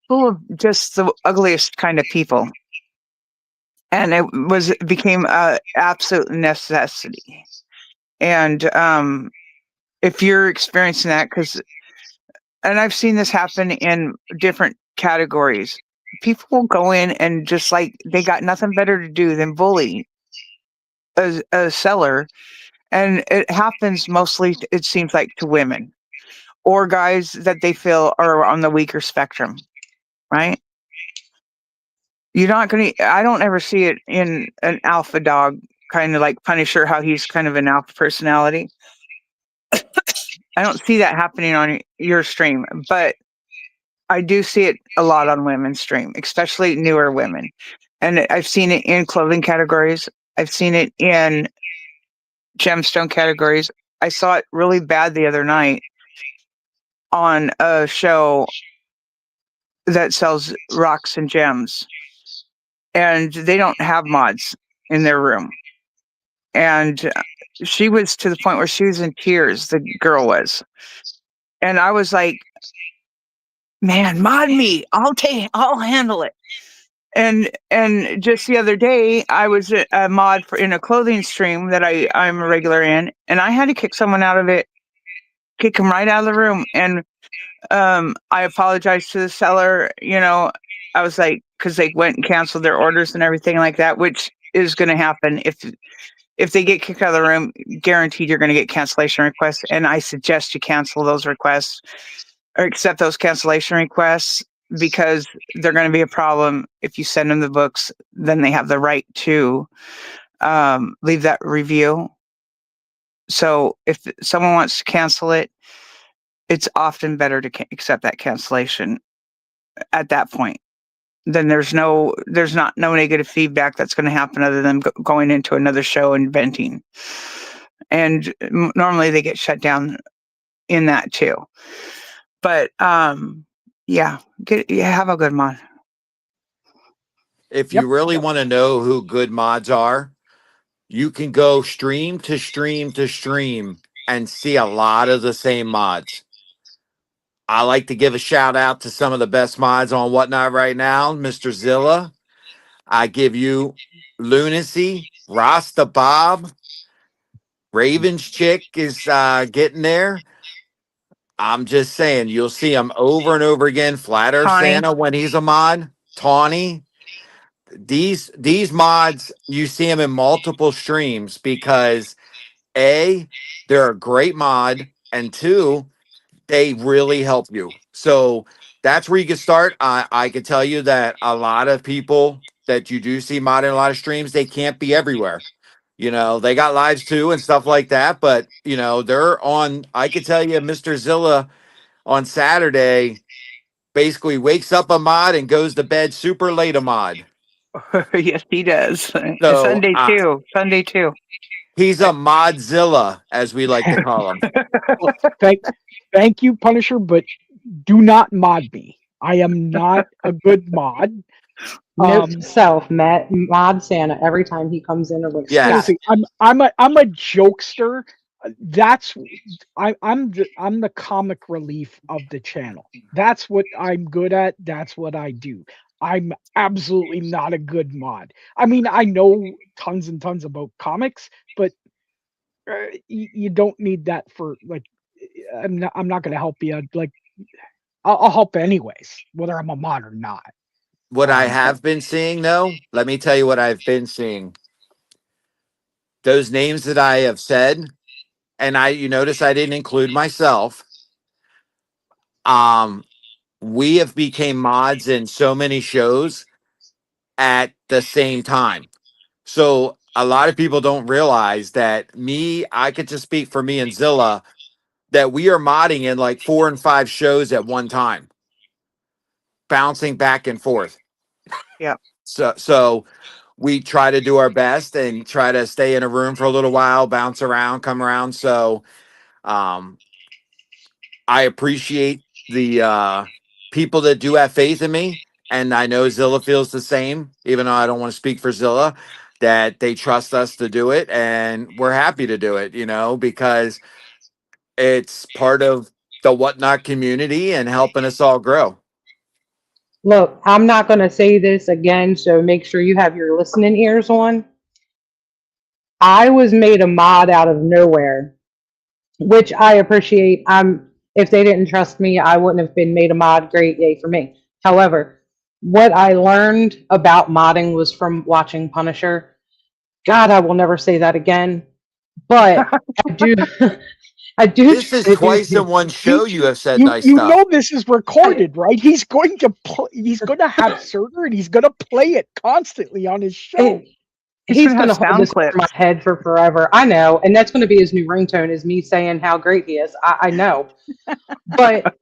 of just the ugliest kind of people. And it became a absolute necessity. And if you're experiencing that, and I've seen this happen in different categories, people will go in and just like they got nothing better to do than bully a seller. And it happens mostly, it seems like, to women or guys that they feel are on the weaker spectrum, right? You're not going to, I don't ever see it in an alpha dog, kind of like Punisher, how he's kind of an alpha personality. I don't see that happening on your stream, but I do see it a lot on women's stream, especially newer women. And I've seen it in clothing categories. I've seen it in gemstone categories. I saw it really bad the other night on a show that sells rocks and gems, and they don't have mods in their room. And she was to the point where she was in tears, the girl was. And I was like, man, mod me. I'll handle it. And just the other day, I was a mod in a clothing stream that I'm a regular in, and I had to kick someone out of it, kick them right out of the room. And I apologized to the seller. I was like, because they went and canceled their orders and everything like that, which is going to happen if they get kicked out of the room. Guaranteed, you're going to get cancellation requests, and I suggest you cancel those requests or accept those cancellation requests, because they're going to be a problem if you send them the books. Then they have the right to leave that review. So if someone wants to cancel it, it's often better to accept that cancellation at that point. Then there's no negative feedback that's going to happen other than going into another show and venting. And normally they get shut down in that too. But yeah, have a good mod. If you really want to know who good mods are, you can go stream to stream to stream and see a lot of the same mods. I like to give a shout out to some of the best mods on Whatnot right now. Mr. Zilla. I give you Lunacy, Rasta Bob, Raven's Chick is getting there. I'm just saying, you'll see him over and over again. Flat Earth Tawny. Santa when he's a mod. Tawny. These mods, you see them in multiple streams because A, they're a great mod, and two, they really help you. So that's where you can start. I can tell you that a lot of people that you do see mod in a lot of streams, they can't be everywhere. They got lives too and stuff like that, but they're on. I could tell you, Mr. Zilla on Saturday basically wakes up a mod and goes to bed super late a mod. Yes, he does. So Sunday too. He's a modzilla, as we like to call him. Well, thank you, Punisher, but do not mod me. I am not a good mod. Note self, mod Santa every time he comes in or looks. Yes. Seriously, I'm a jokester. I'm the comic relief of the channel. That's what I'm good at. That's what I do. I'm absolutely not a good mod. I mean, I know tons and tons about comics, but you don't need that for like. I'm not going to help you. Like, I'll help anyways, whether I'm a mod or not. What I Um, have been seeing, though, let me tell you what I've been seeing. Those names that I have said, and you notice I didn't include myself. We have became mods in so many shows at the same time. So a lot of people don't realize that I could just speak for me and Zilla, that we are modding in like 4 and 5 shows at one time, bouncing back and forth. Yeah. So we try to do our best and try to stay in a room for a little while, bounce around, come around. So um, I appreciate the people that do have faith in me. And I know Zilla feels the same, even though I don't want to speak for Zilla, that they trust us to do it. And we're happy to do it, because it's part of the Whatnot community and helping us all grow. Look, I'm not going to say this again, so make sure you have your listening ears on. I was made a mod out of nowhere, which I appreciate. If they didn't trust me, I wouldn't have been made a mod. Great, yay for me. However, what I learned about modding was from watching Punisher. God, I will never say that again. But I do, I do This is try to do twice in things. one show you have said you nice you stuff. know this is recorded, right? He's going to he's going to have Surtur, and he's going to play it constantly on his show. He's He's gonna going have to hold sound this over clips. my head for forever. I know. And that's going to be his new ringtone, is me saying how great he is. I know. But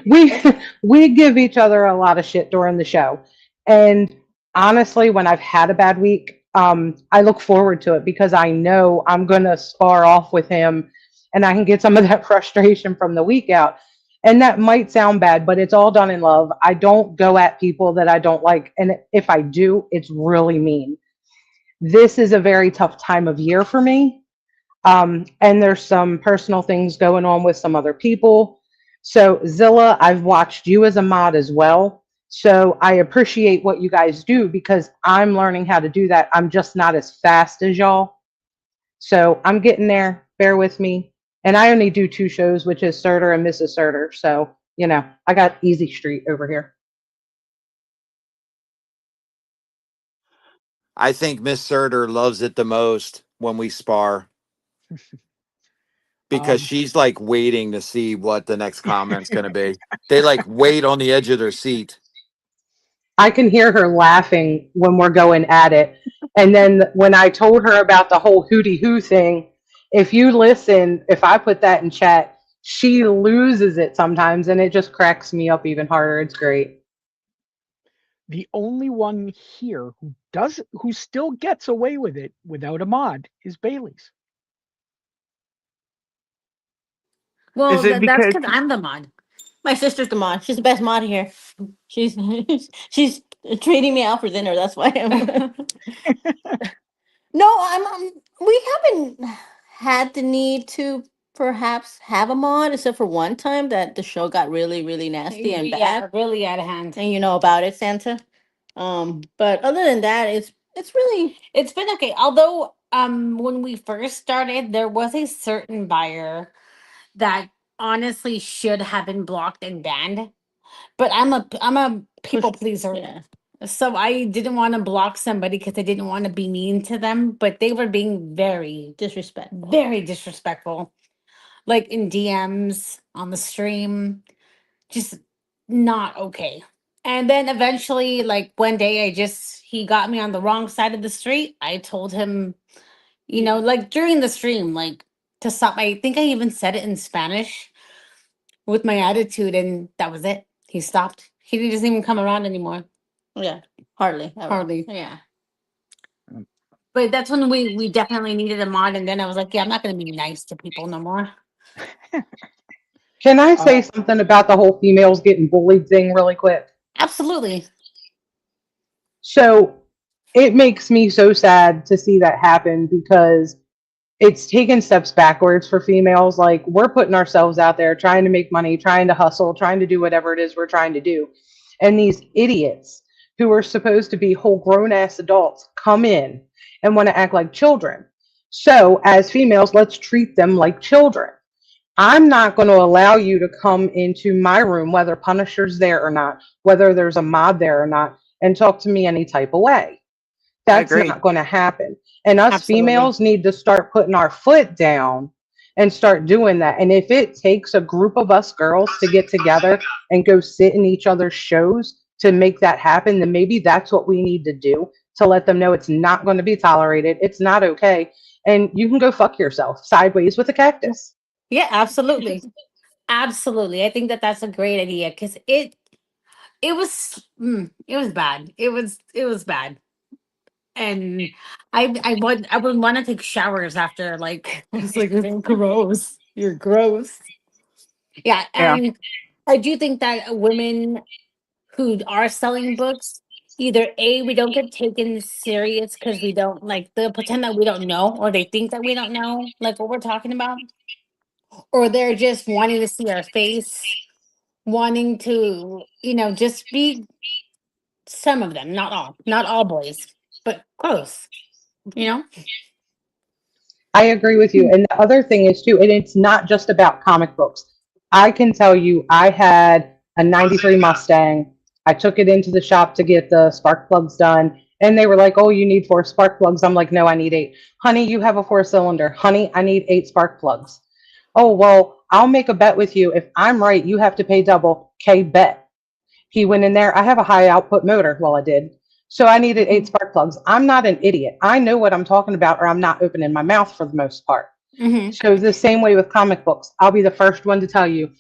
we give each other a lot of shit during the show. And honestly, when I've had a bad week, I look forward to it because I know I'm going to spar off with him and I can get some of that frustration from the week out. And that might sound bad, but it's all done in love. I don't go at people that I don't like. And if I do, it's really mean. This is a very tough time of year for me. And there's some personal things going on with some other people. So, Zilla, I've watched you as a mod as well. So, I appreciate what you guys do because I'm learning how to do that. I'm just not as fast as y'all. So, I'm getting there. Bear with me. And I only do 2 shows, which is Surtur and Mrs. Surtur. So, I got easy street over here. I think Miss Surtur loves it the most when we spar because she's like waiting to see what the next comment's going to be. They like wait on the edge of their seat. I can hear her laughing when we're going at it. And then when I told her about the whole hootie hoo thing, if you listen, if I put that in chat, she loses it sometimes and it just cracks me up even harder. It's great. The only one here who still gets away with it without a mod is Bailey's. Well, Is it that's because because I'm the mod. My sister's the mod. She's the best mod here. She's she's treating me out for dinner. That's why I'm. No, we haven't had the need to perhaps have a mod, except for one time that the show got really, really nasty and Yeah, bad, really out of hand. and you know about it, Santa. But other than that, it's really It's been okay. Although, when we first started, there was a certain buyer that honestly should have been blocked and banned. But I'm a people pleaser. yeah. So I didn't want to block somebody because I didn't want to be mean to them, but they were being Disrespectful. very disrespectful. Like in DMs on the stream, just not okay. And then eventually, like one day, he got me on the wrong side of the street. I told him, like during the stream, like to stop. I think I even said it in Spanish with my attitude, and that was it. He stopped. He doesn't even come around anymore. Yeah, hardly, ever. Hardly. Yeah. But that's when we definitely needed a mod, and then I was like, yeah, I'm not gonna be nice to people no more. Can I say something about the whole females getting bullied thing really quick? Absolutely. So it makes me so sad to see that happen because it's taken steps backwards for females. Like, we're putting ourselves out there trying to make money, trying to hustle, trying to do whatever it is we're trying to do. And these idiots who are supposed to be whole grown ass adults come in and want to act like children. So, as females, let's treat them like children. I'm not going to allow you to come into my room, whether Punisher's there or not, whether there's a mod there or not, and talk to me any type of way. That's Agreed. not going to happen. And us Absolutely. females need to start putting our foot down and start doing that. And if it takes a group of us girls to get together and go sit in each other's shows to make that happen, then maybe that's what we need to do to let them know it's not going to be tolerated. It's not okay. And you can go fuck yourself sideways with a cactus. Yeah, absolutely. Absolutely. I think that that's a great idea because it was bad. It was bad. And I would want to take showers after, like, I was like, "You're gross. You're gross." Yeah, Yeah. and I do think that women who are selling books, either A, we don't get taken serious because we don't, like, they'll pretend that we don't know, or they think that we don't know like what we're talking about, or they're just wanting to see our face, wanting to, just be, some of them, not all boys, but close, you know? I agree with you. And the other thing is too, and it's not just about comic books. I can tell you, I had a 93 Mustang. I took it into the shop to get the spark plugs done. And they were like, "Oh, you need 4 spark plugs." I'm like, "No, I need 8. Honey, you have a 4-cylinder. Honey, I need 8 spark plugs." "Oh, well, I'll make a bet with you. If I'm right, you have to pay double. Okay, bet." He went in there. I have a high output motor. Well, I did. So I needed 8 spark plugs. I'm not an idiot. I know what I'm talking about, or I'm not opening my mouth for the most part. Mm-hmm. So the same way with comic books, I'll be the first one to tell you,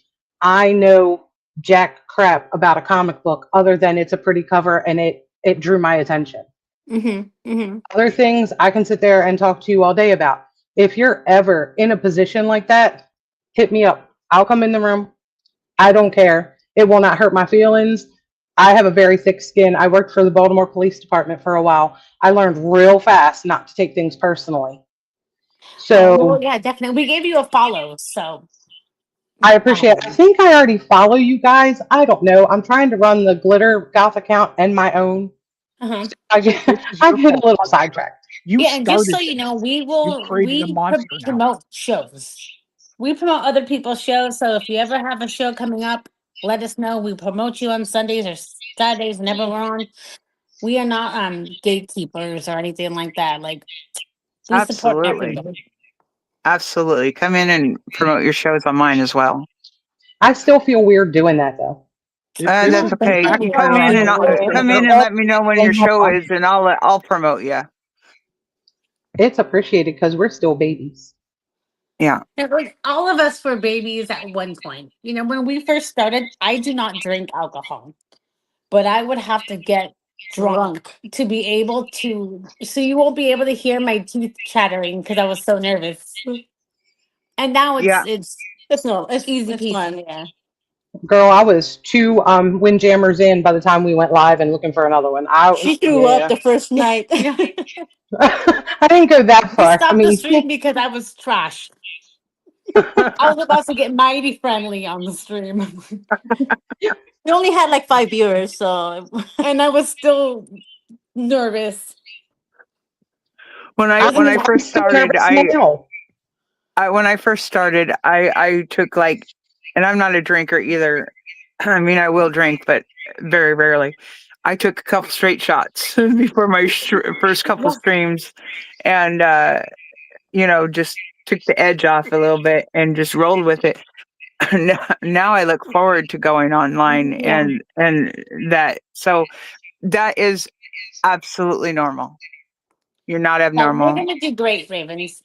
I know jack crap about a comic book other than it's a pretty cover and it drew my attention. Mm-hmm. Mm-hmm. Other things I can sit there and talk to you all day about. If you're ever in a position like that, hit me up. I'll come in the room. I don't care. It will not hurt my feelings. I have a very thick skin. I worked for the Baltimore Police Department for a while. I learned real fast not to take things personally. Oh, well, So yeah, definitely. We gave you a follow, so I appreciate it. I think I already follow you guys. I don't know. I'm trying to run the Glitter Goth account and my own. Uh-huh. I get, This is I your get a fault. little sidetracked. You Yeah, and just so started you know, this. we You created a monster now. promote shows. We promote other people's shows. So if you ever have a show coming up, let us know. We promote you on Sundays or Saturdays whenever we're on. We are not gatekeepers or anything like that. Like, we support Absolutely. everybody. Absolutely. Come in and promote your shows on mine as well. I still feel weird doing that though. This That's is okay. Thank you. Come in and come in and let me know when your show It's is, and I'll promote you. appreciated because we're still babies. Yeah. Yeah, like, all of us were babies at one point. When we first started, I do not drink alcohol, but I would have to get drunk to be able to. So you won't be able to hear my teeth chattering because I was so nervous. And now Yeah. it's normal. It's easy It's peasy. fun. Yeah. Girl, I was 2 windjammers in by the time we went live and looking for another one. She threw up the first night. I didn't go that We far. I stopped the mean, stream because I was trash. I was about to get mighty friendly on the stream. We only had like 5 viewers, so And I was still nervous. When I first started, now. when I first started, I took like, and I'm not a drinker either. I mean, I will drink, but very rarely. I took a couple straight shots before my first couple streams, and just took the edge off a little bit and just rolled with it. Now I look forward to going online Yeah. and that. So that is absolutely normal. You're not You're abnormal. gonna do great, Ravens.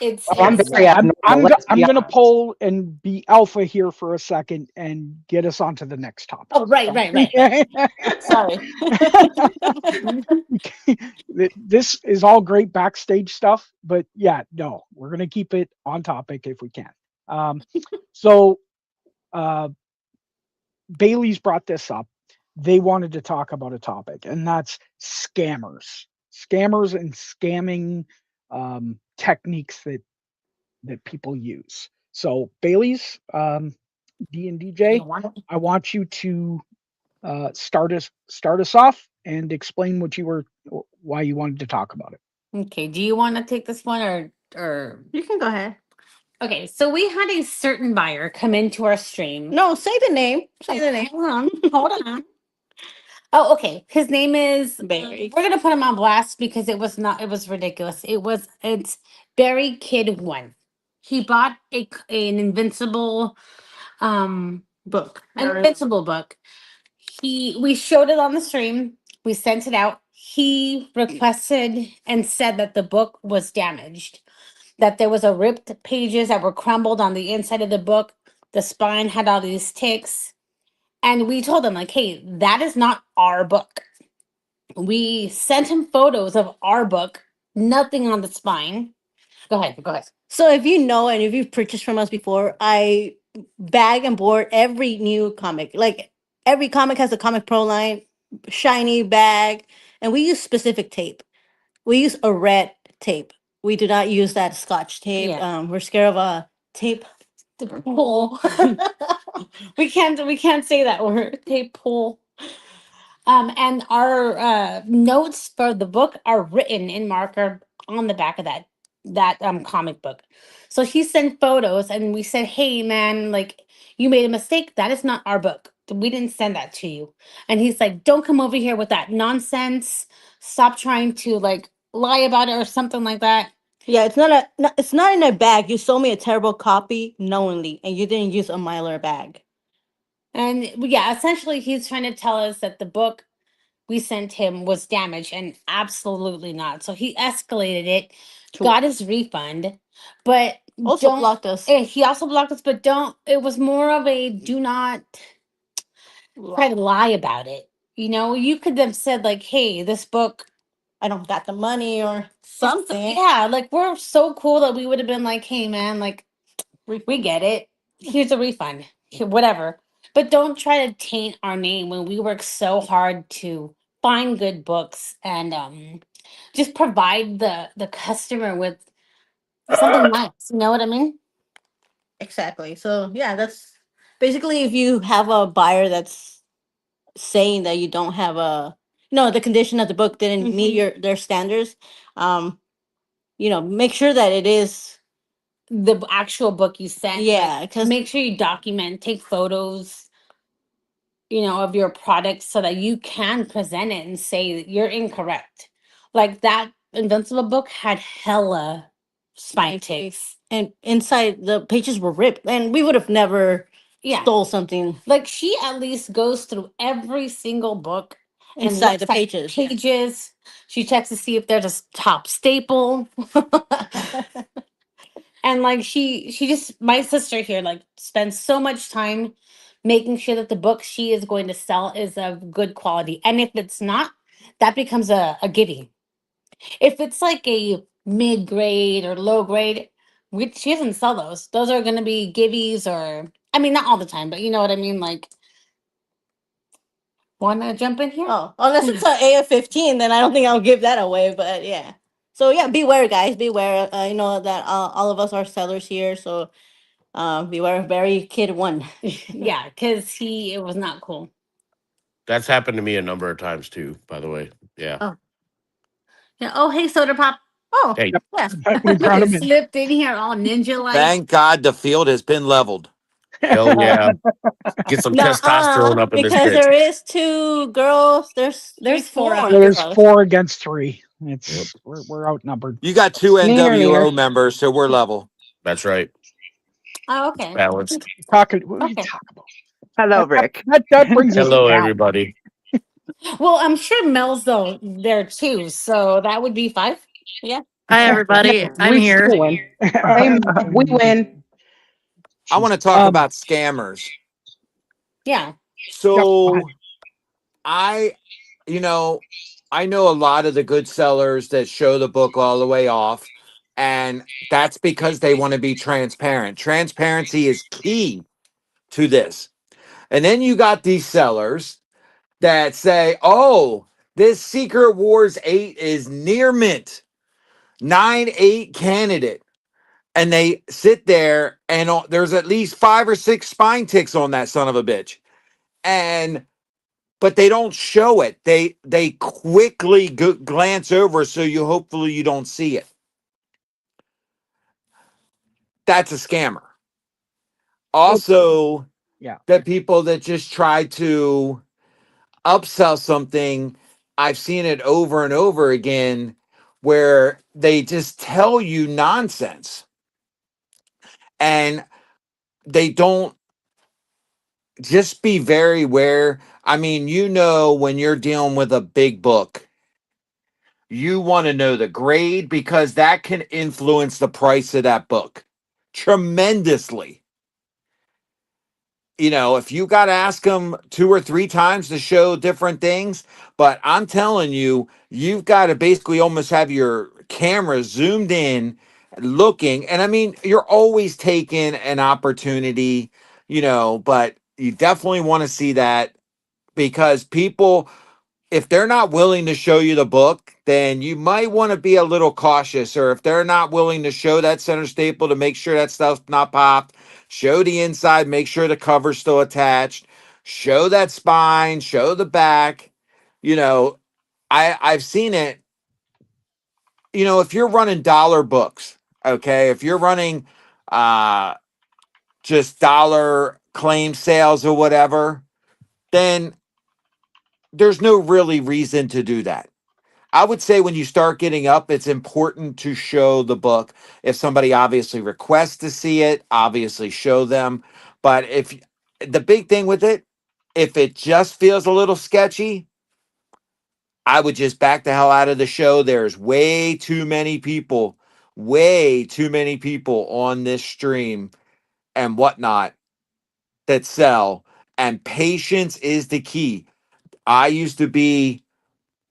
I'm very abnormal. I'm let's be gonna honest. pull and be alpha here for a second and get us onto the next topic. Oh, right. Sorry. This is all great backstage stuff, but yeah, no, we're gonna keep it on topic if we can. So Bailey's brought this up. They wanted to talk about a topic, and that's scammers and scamming techniques that people use. So Bailey's D and DJ, I want you to start us off and explain why you wanted to talk about it. Okay. Do you want to take this one or You can go ahead. Okay, so we had a certain buyer come into our stream. No, say the name. Say the name. Hold on, hold on. Oh, okay. His name is Barry. We're gonna put him on blast because it was not. It was ridiculous. It's Barry Kid One. He bought an Invincible Book. an Invincible book. We showed it on the stream. We sent it out. He requested and said that the book was damaged, that there was a ripped pages that were crumbled on the inside of the book. The spine had all these ticks. And we told him, like, hey, that is not our book. We sent him photos of our book, nothing on the spine. Go ahead, go ahead. So if you know and if you've purchased from us before, I bag and board every new comic. Like every comic has a Comic Pro line, shiny bag, and we use specific tape. We use a red tape. We do not use that Scotch tape. Yeah. We're scared of a tape. The pull. we can't say that word. They pull. And our notes for the book are written in marker on the back of that comic book. So he sent photos and we said, hey man, like you made a mistake. That is not our book. We didn't send that to you. And he's like, don't come over here with that nonsense. Stop trying to like lie about it or something like that. Yeah, it's not in a bag. You sold me a terrible copy knowingly, and you didn't use a Mylar bag. And yeah, essentially he's trying to tell us that the book we sent him was damaged, and absolutely not. So he escalated it, got his refund, but Also blocked us. He also blocked us, but don't. It was more of a do not try to lie about it. You know, you could have said like, "Hey, this book, I don't got the money or something." Yeah, like we're so cool that we would have been like, "Hey, man, like we get it. Here's a refund, whatever." But don't try to taint our name when we work so hard to find good books and just provide the customer with something nice. You know what I mean? Exactly. So yeah, that's basically if you have a buyer that's saying that you don't have the condition of the book didn't meet their standards. Make sure that it is the actual book you sent. Yeah, because make sure you document, take photos, of your product so that you can present it and say that you're incorrect. Like that Invincible book had hella spine ticks. And inside the pages were ripped, and we would have never stole something. Like she at least goes through every single book Inside the looks at pages. Pages. She checks to see if there's a top staple. And like she just my sister here like spends so much time making sure that the book she is going to sell is of good quality. And if it's not, that becomes a giving. If it's like a mid grade or low grade, she doesn't sell those. Those are going to be giveys, or I mean, not all the time, but you know what I mean. Like, want to jump in here? Oh, unless it's an AF-15, then I don't think I'll give that away. But yeah, so yeah, beware, guys, beware. You know that all of us are sellers here, so beware of Barry Kid One. Yeah, because it was not cool. That's happened to me a number of times too, by the way. Yeah. Oh. Yeah. Oh, hey, Soda Pop. Oh, Hey. yeah. We brought him in. Slipped in here all ninja like. Thank God the field has been leveled. Hell yeah. Get some testosterone up in this because bitch. there is 2 girls. There's four. There's 4 against 3. It's we're outnumbered. You got 2 NWO members, so we're level. That's right. Oh, okay. Balanced. What are you talking about? Hello, Rick. That brings us Hello, down. everybody. Well, I'm sure Mel's though there too, so that would be 5. Yeah. Hi, everybody. I'm we here. still win. We win. I want to talk about scammers. Yeah. So I know a lot of the good sellers that show the book all the way off, and that's because they want to be transparent. Transparency is key to this. And then you got these sellers that say, oh, this Secret Wars 8 is near mint, 9-8 candidate. And they sit there and there's at least 5 or 6 spine ticks on that son of a bitch. But they don't show it. They quickly glance over so hopefully you don't see it. that's a scammer. Well, Also, yeah. the people that just try to upsell something, I've seen it over and over again where they just tell you nonsense and they don't. Just be very aware. I mean, when you're dealing with a big book, you want to know the grade because that can influence the price of that book tremendously. If you got to ask them 2 or 3 times to show different things, but I'm telling you, you've got to basically almost have your camera zoomed in, looking. And I mean, you're always taking an opportunity, but you definitely want to see that because people, if they're not willing to show you the book, then you might want to be a little cautious. Or if they're not willing to show that center staple to make sure that stuff's not popped, show the inside, make sure the cover's still attached, show that spine, show the back. You know, I've seen it. If you're running dollar books, okay, if you're running uh just dollar claim sales or whatever, then there's no really reason to do that. I would say when you start getting up, it's important to show the book. If somebody obviously requests to see it, obviously show them. But if the big thing with it, if it just feels a little sketchy, I would just back the hell out of the show. There's way too many people on this stream and whatnot that sell. And patience is the key. I used to be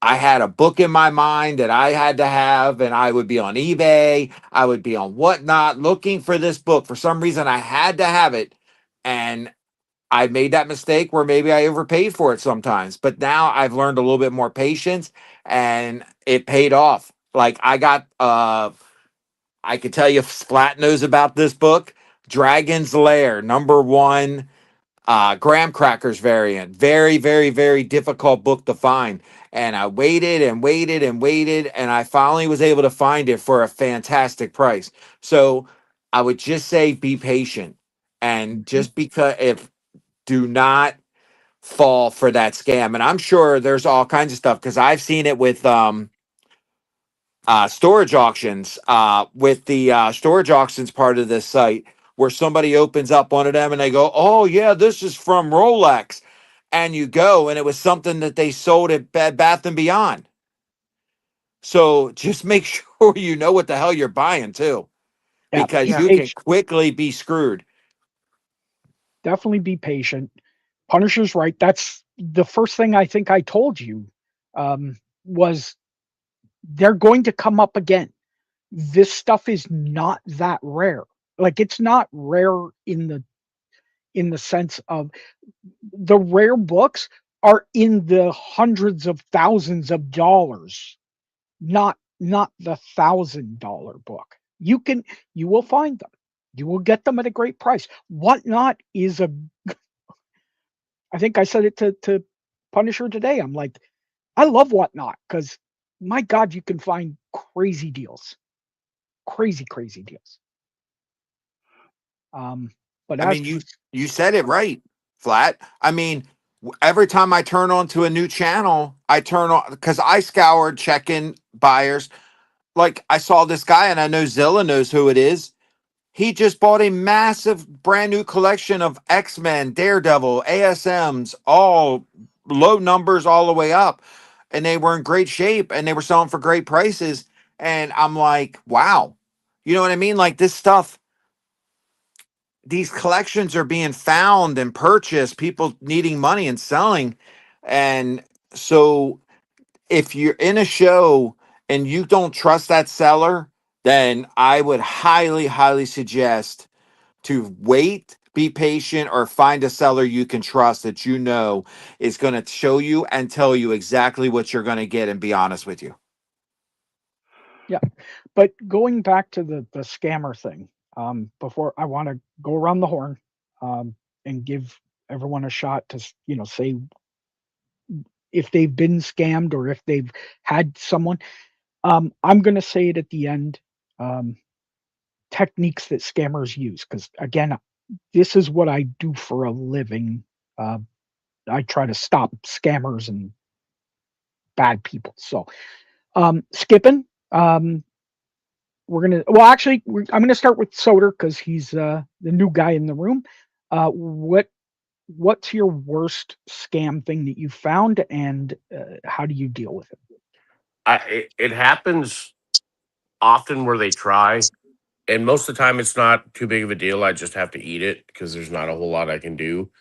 I had a book in my mind that I had to have, and I would be on eBay, I would be on whatnot looking for this book. For some reason, I had to have it. And I made that mistake where maybe I overpaid for it sometimes. But now I've learned a little bit more patience and it paid off. Like I could tell you Splat knows about this book, Dragon's Lair, #1 graham crackers variant. Very, very, very difficult book to find. And I waited and waited and waited, and I finally was able to find it for a fantastic price. So I would just say be patient. And just because if do not fall for that scam. And I'm sure there's all kinds of stuff because I've seen it with storage auctions, with the storage auctions part of this site, where somebody opens up one of them and they go, "Oh yeah, this is from Rolex," and you go and it was something that they sold at Bed Bath and Beyond. So just make sure you know what the hell you're buying too, Yeah, because be Yeah. you can patient. quickly be screwed. Definitely be patient. Punisher's right. That's the first thing I think I told you, was they're going to come up again. This stuff is not that rare. Like it's not rare in the sense of the rare books are in the hundreds of thousands of dollars, not the $1,000 book. You will find them. You will get them at a great price. Whatnot is a I think I said it to Punisher today. I'm like, I love Whatnot because my God, you can find crazy deals. Crazy, crazy deals. Um, but I as mean, for you said it right, Flat. I mean, every time I turn on to a new channel, I turn on because I scoured check-in buyers. Like I saw this guy, and I know Zilla knows who it is. He just bought a massive brand new collection of X-Men, Daredevil, ASMs, all low numbers all the way up. And they were in great shape and they were selling for great prices. And I'm like, wow. You know what I mean? Like this stuff, these collections are being found and purchased, people needing money and selling. And so if you're in a show and you don't trust that seller, then I would highly, highly suggest to wait, be patient, or find a seller you can trust that is going to show you and tell you exactly what you're going to get and be honest with you. yeah, but going back to the scammer thing, before I want to go around the horn, and give everyone a shot to say if they've been scammed or if they've had someone. I'm going to say it at the end. Um, techniques that scammers use, because again, this is what I do for a living. I try to stop scammers and bad people. So, Skipping, I'm gonna start with Soder because he's the new guy in the room. What's your worst scam thing that you found, and how do you deal with it? It happens often where they try, and most of the time it's not too big of a deal. I just have to eat it because there's not a whole lot I can do.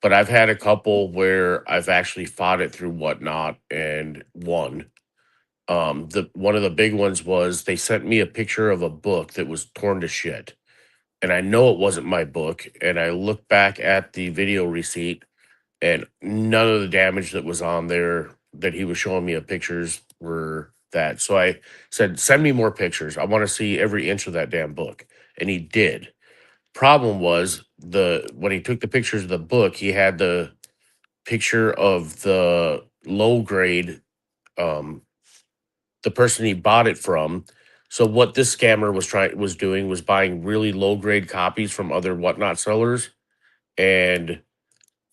But I've had a couple where I've actually fought it through whatnot and won. The one of the big ones was they sent me a picture of a book that was torn to shit. And I know it wasn't my book. And I looked back at the video receipt, and none of the damage that was on there that he was showing me of pictures were that. So I said, send me more pictures. I want to see every inch of that damn book. And he did. Problem was when he took the pictures of the book, he had the picture of the low grade, um, the person he bought it from. So what this scammer was doing was buying really low grade copies from other whatnot sellers and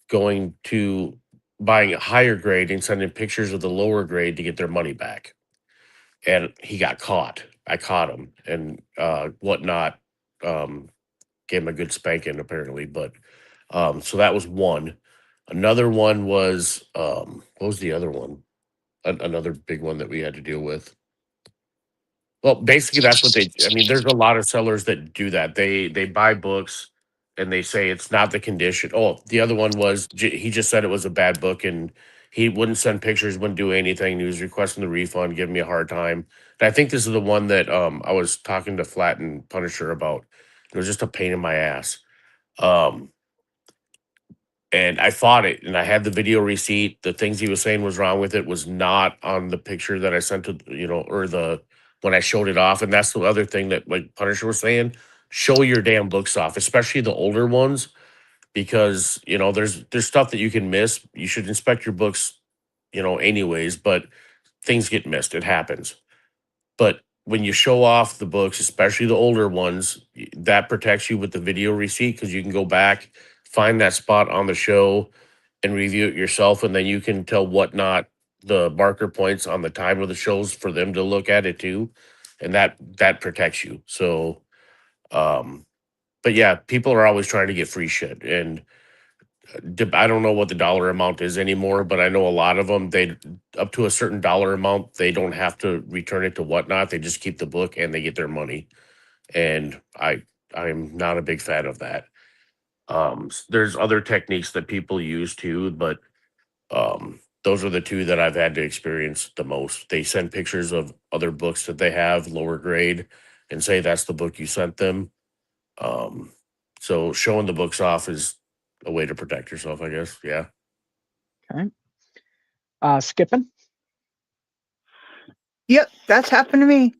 going to buying a higher grade and sending pictures of the lower grade to get their money back. And he got caught. I caught him, and whatnot gave him a good spanking apparently. But so that was one. Another one was what was the other one? Another big one that we had to deal with. Well, basically, that's what I mean, there's a lot of sellers that do that. They buy books and they say it's not the condition. Oh, the other one was he just said it was a bad book and he wouldn't send pictures, wouldn't do anything. He was requesting the refund, giving me a hard time. And I think this is the one that I was talking to Flat and Punisher about. It was just a pain in my ass. Um, and I fought it, and I had the video receipt. The things he was saying was wrong with it was not on the picture that I sent to, or the when I showed it off. And that's the other thing that, like Punisher was saying, show your damn books off, especially the older ones, because there's stuff that you can miss. You should inspect your books, anyways, but things get missed. It happens. But when you show off the books, especially the older ones, that protects you with the video receipt because you can go back, find that spot on the show, and review it yourself, and then you can tell whatnot the marker points on the time of the shows for them to look at it too, and that protects you. So, but yeah, people are always trying to get free shit, and I don't know what the dollar amount is anymore, but I know a lot of them, they up to a certain dollar amount, they don't have to return it to whatnot. They just keep the book and they get their money. And I'm not a big fan of that. There's other techniques that people use too, but those are the two that I've had to experience the most. They send pictures of other books that they have lower grade and say that's the book you sent them. So showing the books off is a way to protect yourself, I guess. Yeah. Okay. Skipping. Yep, that's happened to me.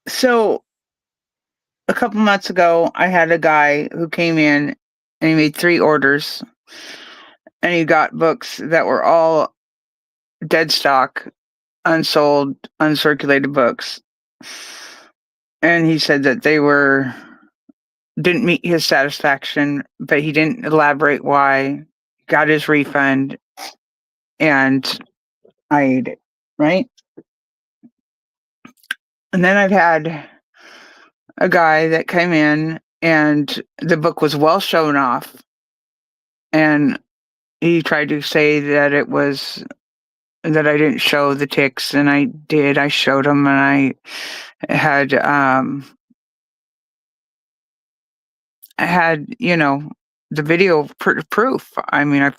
So a couple months ago, I had a guy who came in and he made 3 orders, and he got books that were all dead stock, unsold, uncirculated books. And he said that they didn't meet his satisfaction, but he didn't elaborate why. Got his refund, and I ate it, right? And then I've had a guy that came in and the book was well shown off, and he tried to say that that I didn't show the ticks, and I did. I showed him, and I had the video proof. I mean,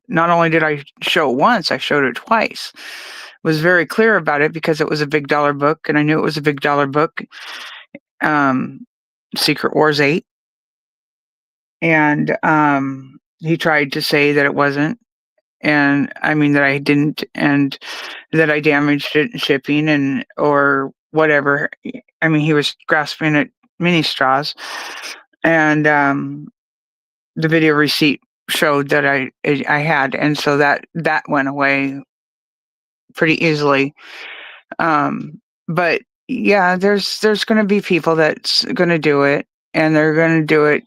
not only did I show it once, I showed it twice. Was very clear about it because it was a big dollar book, and I knew it was a big dollar book. Secret Wars 8. And he tried to say that it wasn't, and I mean that I didn't, and that I damaged it in shipping and or whatever. I mean, he was grasping at mini straws, and the video receipt showed that I had, and so that went away pretty easily. But yeah, there's going to be people that's going to do it, and they're going to do it.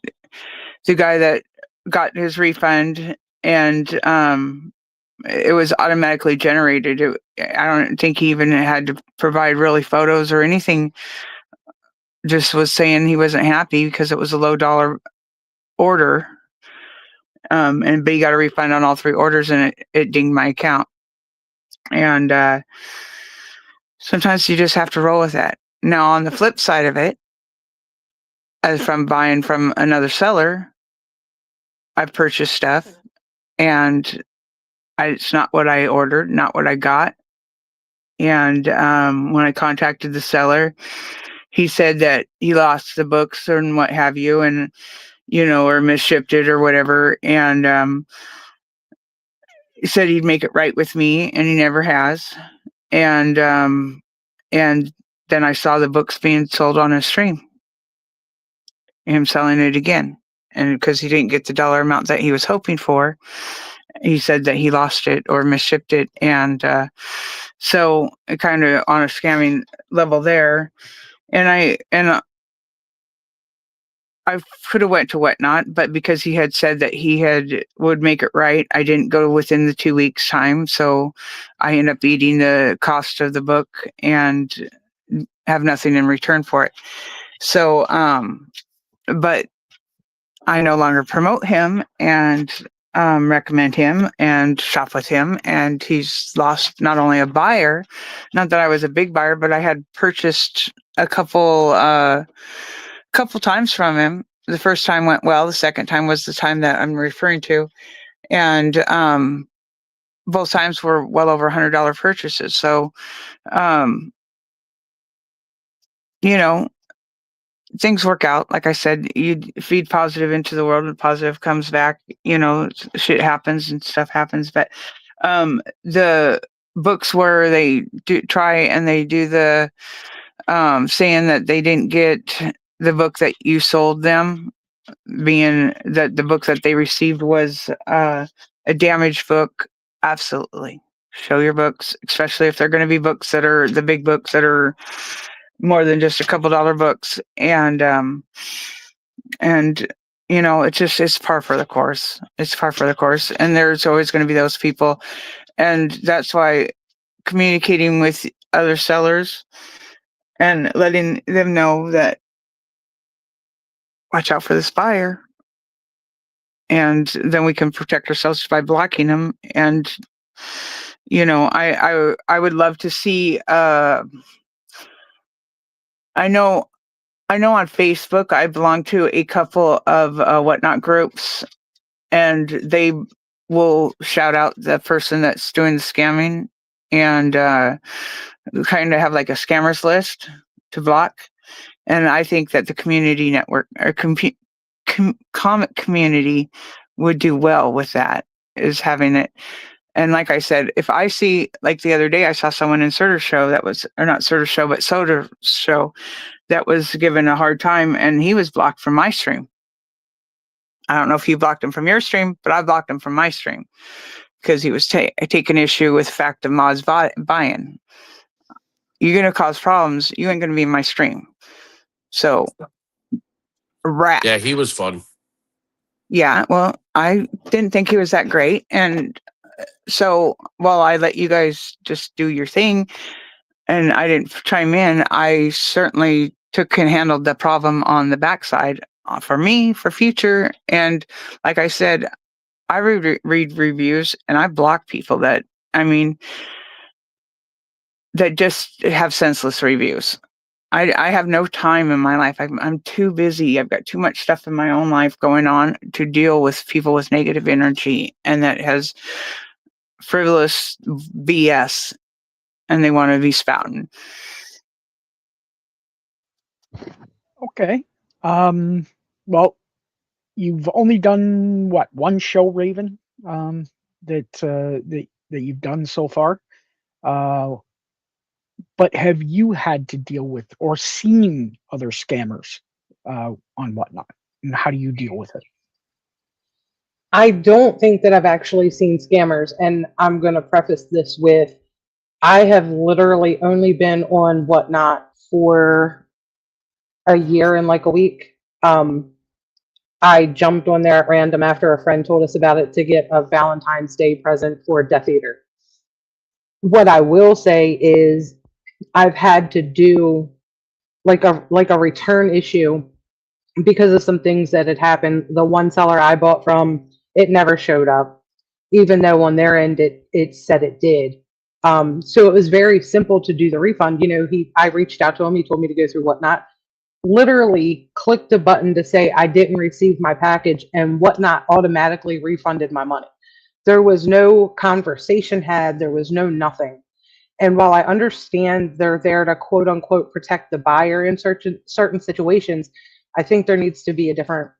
The guy that got his refund, and it was automatically generated. I don't think he even had to provide really photos or anything. Just was saying he wasn't happy because it was a low dollar order. But he got a refund on all 3 orders, and it dinged my account. And sometimes you just have to roll with that. Now, on the flip side of it, as from buying from another seller, I've purchased stuff, and it's not what I ordered, not what I got. And when I contacted the seller, he said that he lost the books and what have you, and or misshipped it or whatever. And he said he'd make it right with me, and he never has. And then I saw the books being sold on his stream, him selling it again, and because he didn't get the dollar amount that he was hoping for, he said that he lost it or misshipped it. And so it kind of on a scamming level there. And I could have went to Whatnot, but because he had said that he would make it right, I didn't go within the 2 weeks time. So I ended up eating the cost of the book and have nothing in return for it. So, but I no longer promote him and recommend him and shop with him. And he's lost not only a buyer, not that I was a big buyer, but I had purchased a couple times from him. The first time went well. The second time was the time that I'm referring to. And both times were well over $100 purchases. So, things work out. Like I said, you feed positive into the world and positive comes back. Shit happens and stuff happens. But the books where they do try and they do the saying that they didn't get the book that you sold them, being that the book that they received was a damaged book. Absolutely. Show your books, especially if they're going to be books that are the big books that are more than just a couple dollar books. And it's par for the course. It's par for the course. And there's always going to be those people. And that's why communicating with other sellers and letting them know that watch out for this buyer. And then we can protect ourselves by blocking them. And, I would love to see, I know on Facebook, I belong to a couple of Whatnot groups, and they will shout out the person that's doing the scamming and kind of have like a scammers list to block. And I think that the community network or comic community would do well with that, is having it. And like I said, if I see, like the other day, I saw someone in Soda Show not Soda Show, but Soda Show that was given a hard time, and he was blocked from my stream. I don't know if you blocked him from your stream, but I blocked him from my stream because he was taking issue with the fact of mods buying. You're going to cause problems. You ain't going to be in my stream. So, rat. Yeah, he was fun. Yeah, well, I didn't think he was that great. And so while I let you guys just do your thing and I didn't chime in, I certainly took and handled the problem on the backside for me, for future. And like I said, I read reviews and I block people that just have senseless reviews. I have no time in my life. I'm too busy. I've got too much stuff in my own life going on to deal with people with negative energy and that has frivolous BS, and they want to be spouting. Okay. Well, you've only done what, one show, Raven? That you've done so far. But have you had to deal with or seen other scammers on Whatnot? And how do you deal with it? I don't think that I've actually seen scammers, and I'm going to preface this with I have literally only been on Whatnot for a year and like a week. I jumped on there at random after a friend told us about it to get a Valentine's Day present for Death Eater. What I will say is I've had to do like a return issue because of some things that had happened. The one seller I bought from, it never showed up, even though on their end it said it did. So it was very simple to do the refund. I reached out to him. He told me to go through Whatnot. Literally clicked a button to say I didn't receive my package, and Whatnot automatically refunded my money. There was no conversation had. There was no nothing. And while I understand they're there to quote unquote protect the buyer in certain situations, I think there needs to be a different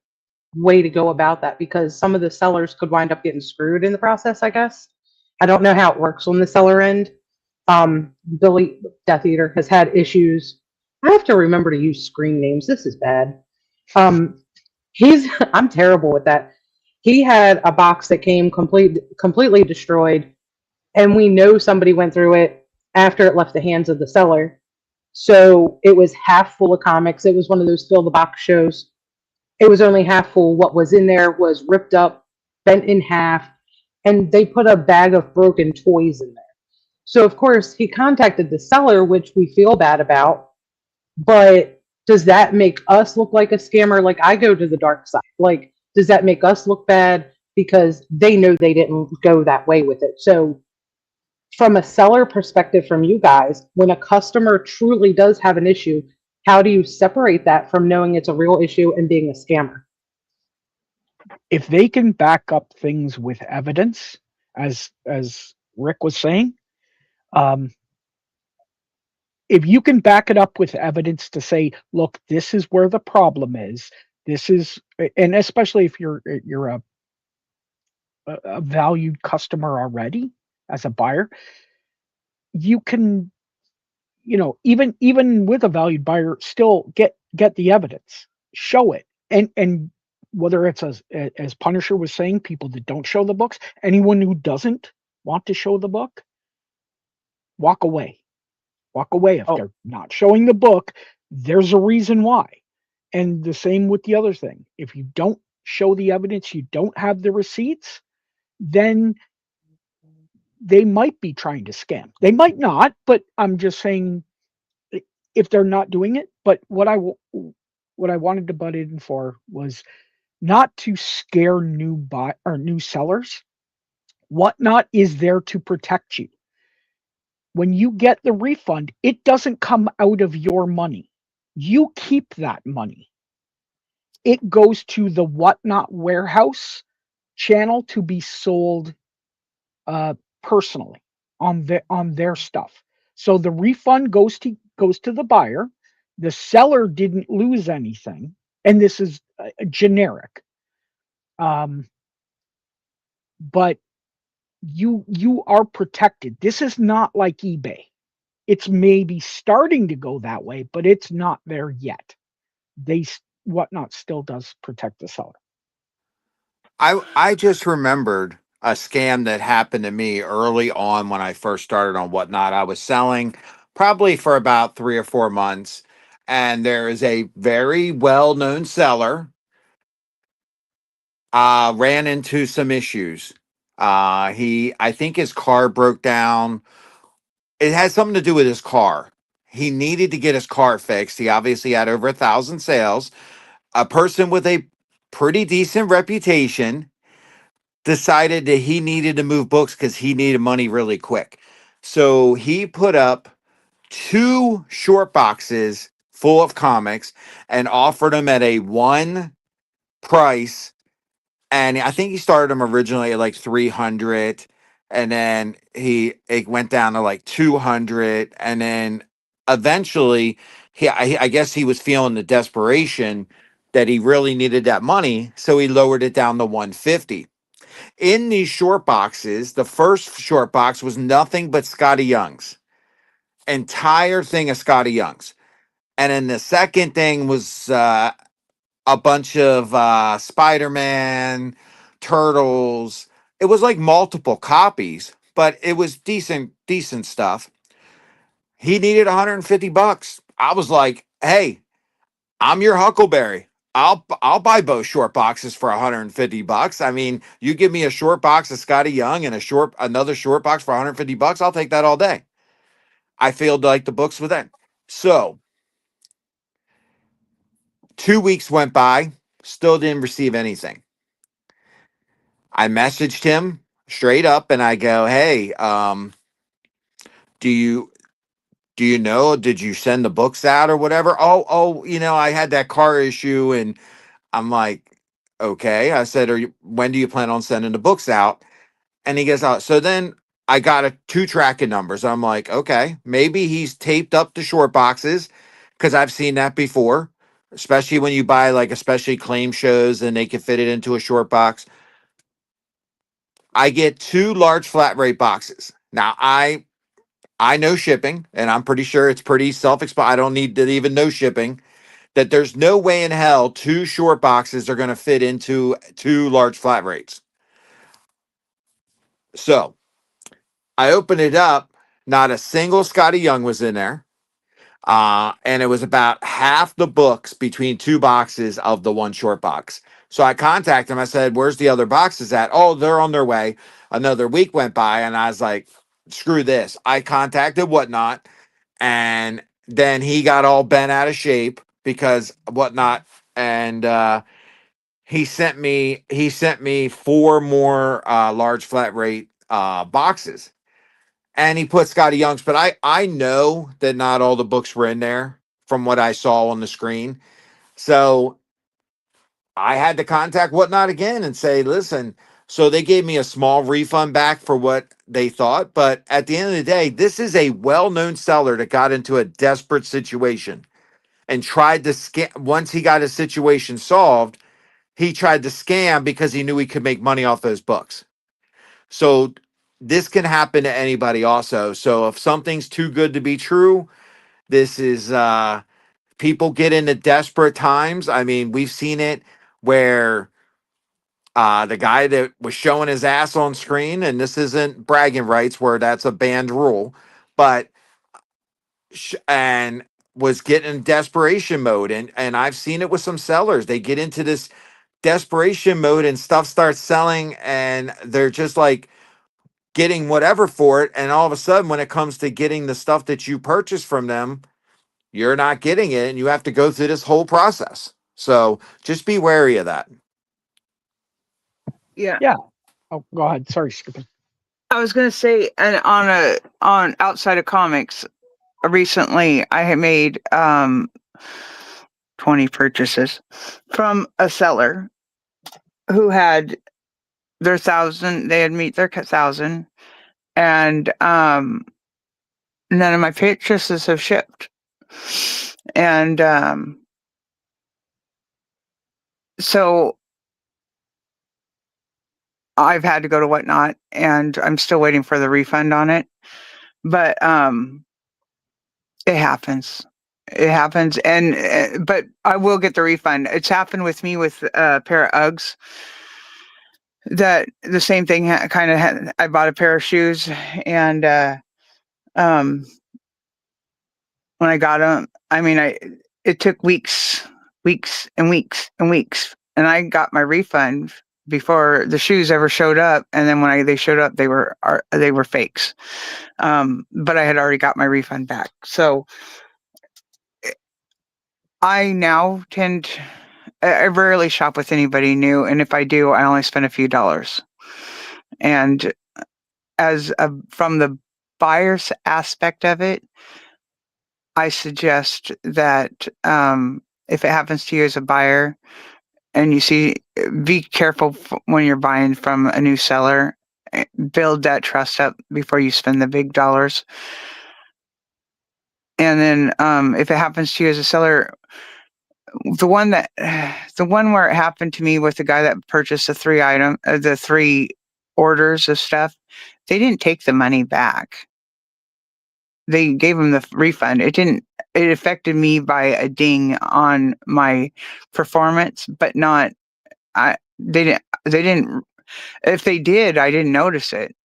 way to go about that because some of the sellers could wind up getting screwed in the process, I guess. I don't know how it works on the seller end. Billy Death Eater has had issues. I have to remember to use screen names. This is bad. Um, I'm terrible with that. He had a box that came completely destroyed, and we know somebody went through it after it left the hands of the seller. So it was half full of comics. It was one of those fill the box shows. It was only half full. What was in there was ripped up, bent in half, and they put a bag of broken toys in there. So of course he contacted the seller, which we feel bad about, but does that make us look like a scammer? Like I go to the dark side. Like, does that make us look bad because they know they didn't go that way with it? So from a seller perspective from you guys, when a customer truly does have an issue, how do you separate that from knowing it's a real issue and being a scammer? If they can back up things with evidence, as Rick was saying, um, if you can back it up with evidence to say, look, this is where the problem is. This is, and especially if you're a valued customer already as a buyer, you can, even with a valued buyer, still get the evidence, show it, and whether it's as Punisher was saying, people that don't show the books, anyone who doesn't want to show the book, walk away. Walk away. If they're not showing the book, there's a reason why. And the same with the other thing. If you don't show the evidence, you don't have the receipts, then they might be trying to scam. They might not, but I'm just saying if they're not doing it. But what I wanted to butt in for was not to scare new sellers. Whatnot is there to protect you. When you get the refund, it doesn't come out of your money. You keep that money. It goes to the Whatnot warehouse channel to be sold personally on their stuff. So the refund goes to the buyer. The seller didn't lose anything, and this is generic. But you are protected. This is not like eBay. It's maybe starting to go that way, but it's not there yet. Whatnot still does protect the seller. I just remembered a scam that happened to me early on when I first started on Whatnot. I was selling probably for about 3 or 4 months, and there is a very well-known seller ran into some issues. I think his car broke down. It had something to do with his car. He needed to get his car fixed. He obviously had over 1,000 sales. A person with a pretty decent reputation decided that he needed to move books because he needed money really quick. So he put up 2 short boxes full of comics and offered them at a one price. And I think he started them originally at like 300, and then it went down to like 200, and then eventually I guess he was feeling the desperation that he really needed that money, so he lowered it down to 150. In these short boxes, the first short box was nothing but Scotty Young's, entire thing of Scotty Young's. And then the second thing was a bunch of Spider-Man, Turtles. It was like multiple copies, but it was decent stuff. He needed $150. I was like, hey, I'm your Huckleberry. I'll buy both short boxes for $150. I mean, you give me a short box of Scotty Young and another short box for $150. I'll take that all day. I feel like the books with that. So 2 weeks went by, still didn't receive anything. I messaged him straight up and I go, hey, do you know, did you send the books out or whatever? Oh, I had that car issue. And I'm like, okay. I said, when do you plan on sending the books out? And he goes out. So then I got two tracking numbers. I'm like, okay, maybe he's taped up the short boxes because I've seen that before, especially when you buy like especially claim shows and they can fit it into a short box. I get two large flat rate boxes. Now I know shipping, and I'm pretty sure it's pretty self-explanatory. I don't need to even know shipping. That there's no way in hell two short boxes are going to fit into two large flat rates. So I opened it up. Not a single Scotty Young was in there. And it was about half the books between two boxes of the one short box. So I contacted him. I said, where's the other boxes at? Oh, they're on their way. Another week went by, and I was like, screw this. I contacted Whatnot, and then he got all bent out of shape because Whatnot, and he sent me four more large flat rate boxes. And he put Scotty Young's, but I know that not all the books were in there from what I saw on the screen. So I had to contact Whatnot again and say, listen, so they gave me a small refund back for what they thought. But at the end of the day, this is a well-known seller that got into a desperate situation and tried to scam. Once he got his situation solved, he tried to scam because he knew he could make money off those books. So this can happen to anybody also. So if something's too good to be true, this is people get into desperate times. I mean, we've seen it where the guy that was showing his ass on screen, and this isn't bragging rights where that's a banned rule, but and was getting in desperation mode. And I've seen it with some sellers. They get into this desperation mode and stuff starts selling and they're just like getting whatever for it, and all of a sudden when it comes to getting the stuff that you purchased from them, you're not getting it and you have to go through this whole process. So just be wary of that. Yeah. Yeah. Oh, go ahead. Sorry, Skipper. I was gonna say, and on outside of comics, recently I had made 20 purchases from a seller who had their 1,000. They had meet their 1,000, and none of my purchases have shipped, and so I've had to go to Whatnot, and I'm still waiting for the refund on it. But it happens. It happens, and but I will get the refund. It's happened with me with a pair of Uggs. That the same thing kind of. I bought a pair of shoes, and um, when I got them, I mean, it took weeks, and weeks and weeks, and I got my refund before the shoes ever showed up. And then when they showed up, they were fakes. But I had already got my refund back. So I now I rarely shop with anybody new, and if I do, I only spend a few dollars. And from the buyer's aspect of it, I suggest that if it happens to you as a buyer and you see, be careful when you're buying from a new seller. Build that trust up before you spend the big dollars. And then if it happens to you as a seller, the one where it happened to me with the guy that purchased the 3 orders of stuff, they didn't take the money back. They gave him the refund. It affected me by a ding on my performance, but not, they didn't, if they did, I didn't notice it.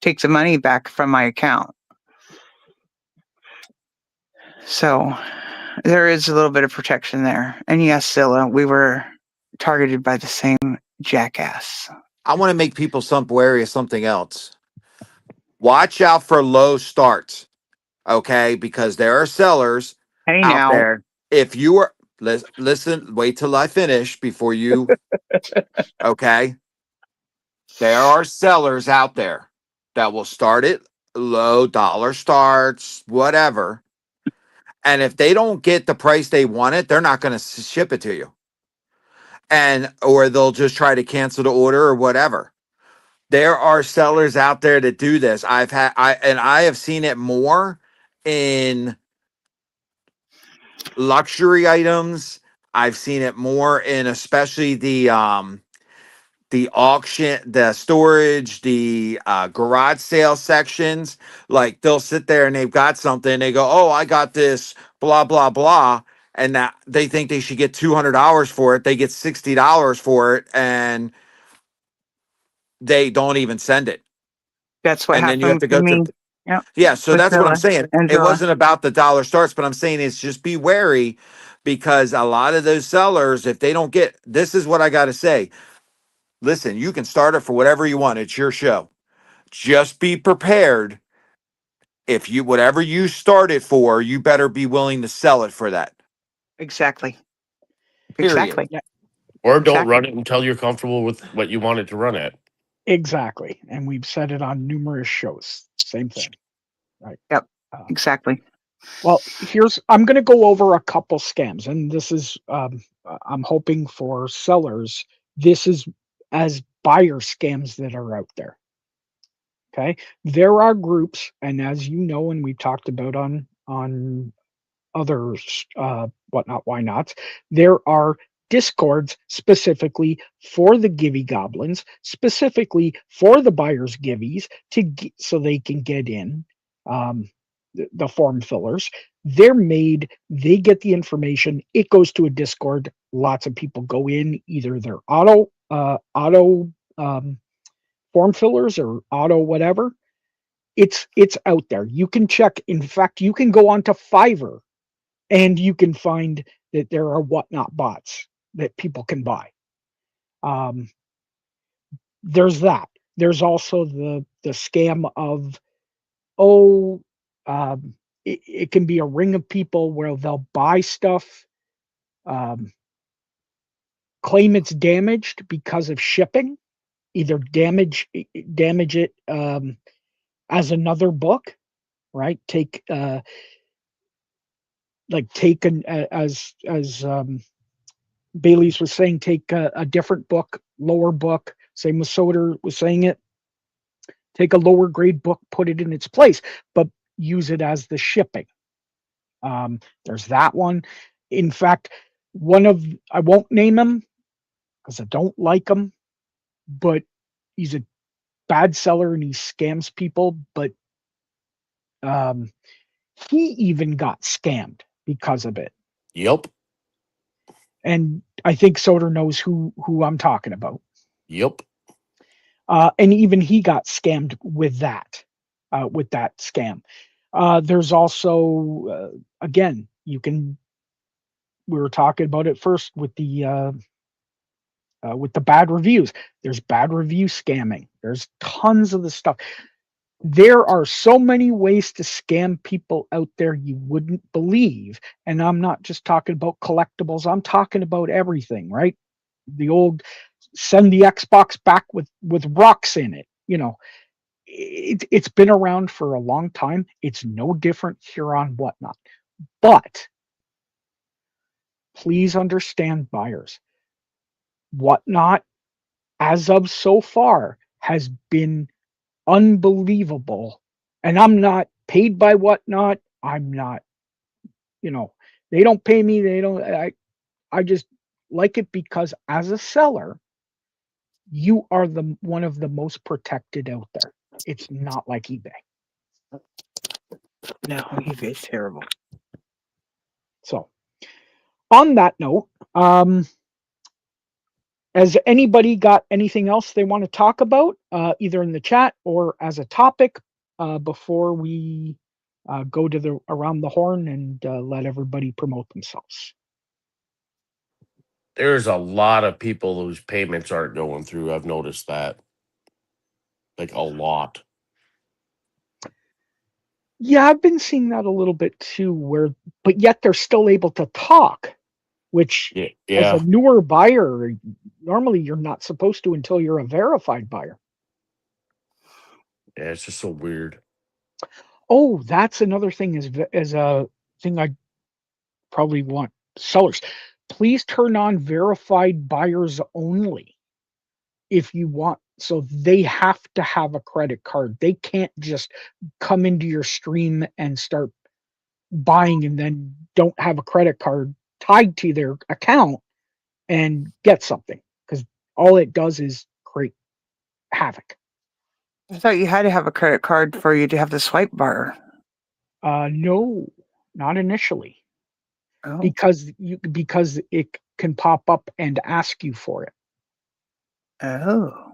take the money back from my account. So there is a little bit of protection there. And yes, Zilla, we were targeted by the same jackass. I want to make people wary of something else. Watch out for low starts, okay? Because there are sellers Hey out now, there. If you are listen, wait till I finish before you. Okay, there are sellers out there that will start it low, dollar starts, whatever. And if they don't get the price they want it, they're not going to ship it to you. And or they'll just try to cancel the order or whatever. There are sellers out there that do this. I have seen it more in luxury items. I've seen it more in especially the auction, the storage, the garage sale sections. Like they'll sit there and they've got something. They go, "Oh, I got this, blah blah blah," and that they think they should get $200 for it. They get $60 for it, and they don't even send it. that's what And then you have happened to to go to me. Yep, yeah. So with that's what I'm Zilla saying. and It Zilla. wasn't about the dollar starts, but I'm saying is just be wary because a lot of those sellers, if they don't get this, is what I got to say. Listen, you can start it for whatever you want. It's your show. Just be prepared. If you whatever you start it for, you better be willing to sell it for that. Exactly. Period. Exactly. Or don't Exactly. run it until you're comfortable with what you want it to run at. Exactly. And we've said it on numerous shows. Same thing. Right. Yep. Um, Exactly. well, I'm going to go over a couple scams, and this is, I'm hoping for sellers, this is as buyer scams that are out there. Okay. There are groups, and as you know, and we've talked about on other whatnot, why not? There are discords specifically for the Givey goblins, specifically for the buyers Giveys so they can get in. The form fillers. They're made. They get the information. It goes to a Discord. Lots of people go in. Either they're auto form fillers or auto whatever. It's out there. You can check. In fact, you can go onto Fiverr and you can find that there are whatnot bots that people can buy. There's that. There's also the scam of it can be a ring of people where they'll buy stuff, claim it's damaged because of shipping, either damage it as another book, right? Take as Bailey's was saying, take a different book, lower book. Same with Soder was saying it. Take a lower grade book, put it in its place, but use it as the shipping. There's that one. In fact, I won't name him because I don't like him, but he's a bad seller and he scams people. But um, he even got scammed because of it. Yep. And I think Soder knows who I'm talking about. Yep. And even he got scammed with that scam. There's also, again, we were talking about it first with the bad reviews. There's bad review scamming. There's tons of the stuff. There are so many ways to scam people out there you wouldn't believe. And I'm not just talking about collectibles. I'm talking about everything, right? The old send the Xbox back with rocks in it. It's been around for a long time. It's no different here on Whatnot. But please understand, buyers, Whatnot, as of so far, has been unbelievable. And I'm not paid by Whatnot. I'm not, they don't pay me. I just like it because as a seller, you are one of the most protected out there. It's not like eBay. No, eBay's terrible. So on that note, Has anybody got anything else they want to talk about, either in the chat or as a topic, before we go to the around the horn and let everybody promote themselves? There's a lot of people whose payments aren't going through. I've noticed that. Like a lot. Yeah, I've been seeing that a little bit too, but yet they're still able to talk, which Yeah. as a Yeah. newer buyer, normally you're not supposed to until you're a verified buyer. Yeah, it's just so weird. Oh, that's another thing is a thing I probably want sellers. Please turn on verified buyers only if you want. So they have to have a credit card. They can't just come into your stream and start buying and then don't have a credit card tied to their account and get something, because all it does is create havoc. I thought you had to have a credit card for you to have the swipe bar. No, not initially, Oh. because it can pop up and ask you for it. Oh.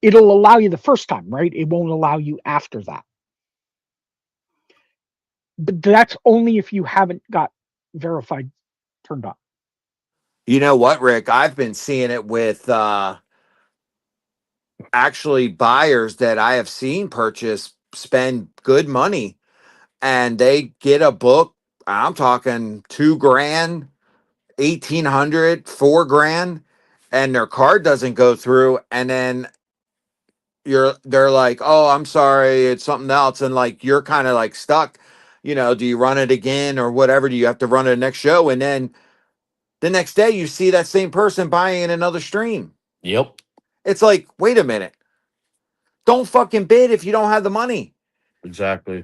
It'll allow you the first time, right? It won't allow you after that. But that's only if you haven't got verified turned on. You know what, Rick? I've been seeing it with actually buyers that I have seen purchase spend good money and they get a book. I'm talking $2,000, 1,800, $4,000, and their card doesn't go through. And then they're like, oh, I'm sorry, it's something else. And like, you're kind of like stuck, do you run it again or whatever? Do you have to run it the next show? And then the next day you see that same person buying another stream. Yep. It's like, wait a minute. Don't fucking bid if you don't have the money. Exactly.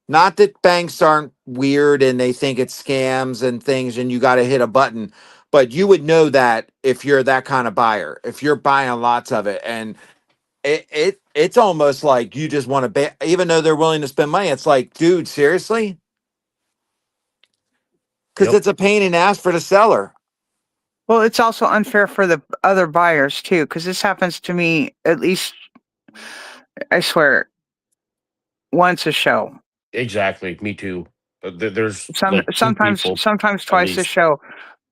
Not that banks aren't weird and they think it's scams and things and you got to hit a button, but you would know that if you're that kind of buyer, if you're buying lots of it, and it's almost like you just want to bet, even though they're willing to spend money. It's like, dude, seriously? Because Yep. it's a pain in the ass for the seller. Well, it's also unfair for the other buyers too, because this happens to me at least, I swear, once a show. Exactly. Me too. There's like two people Sometimes at twice a least. show.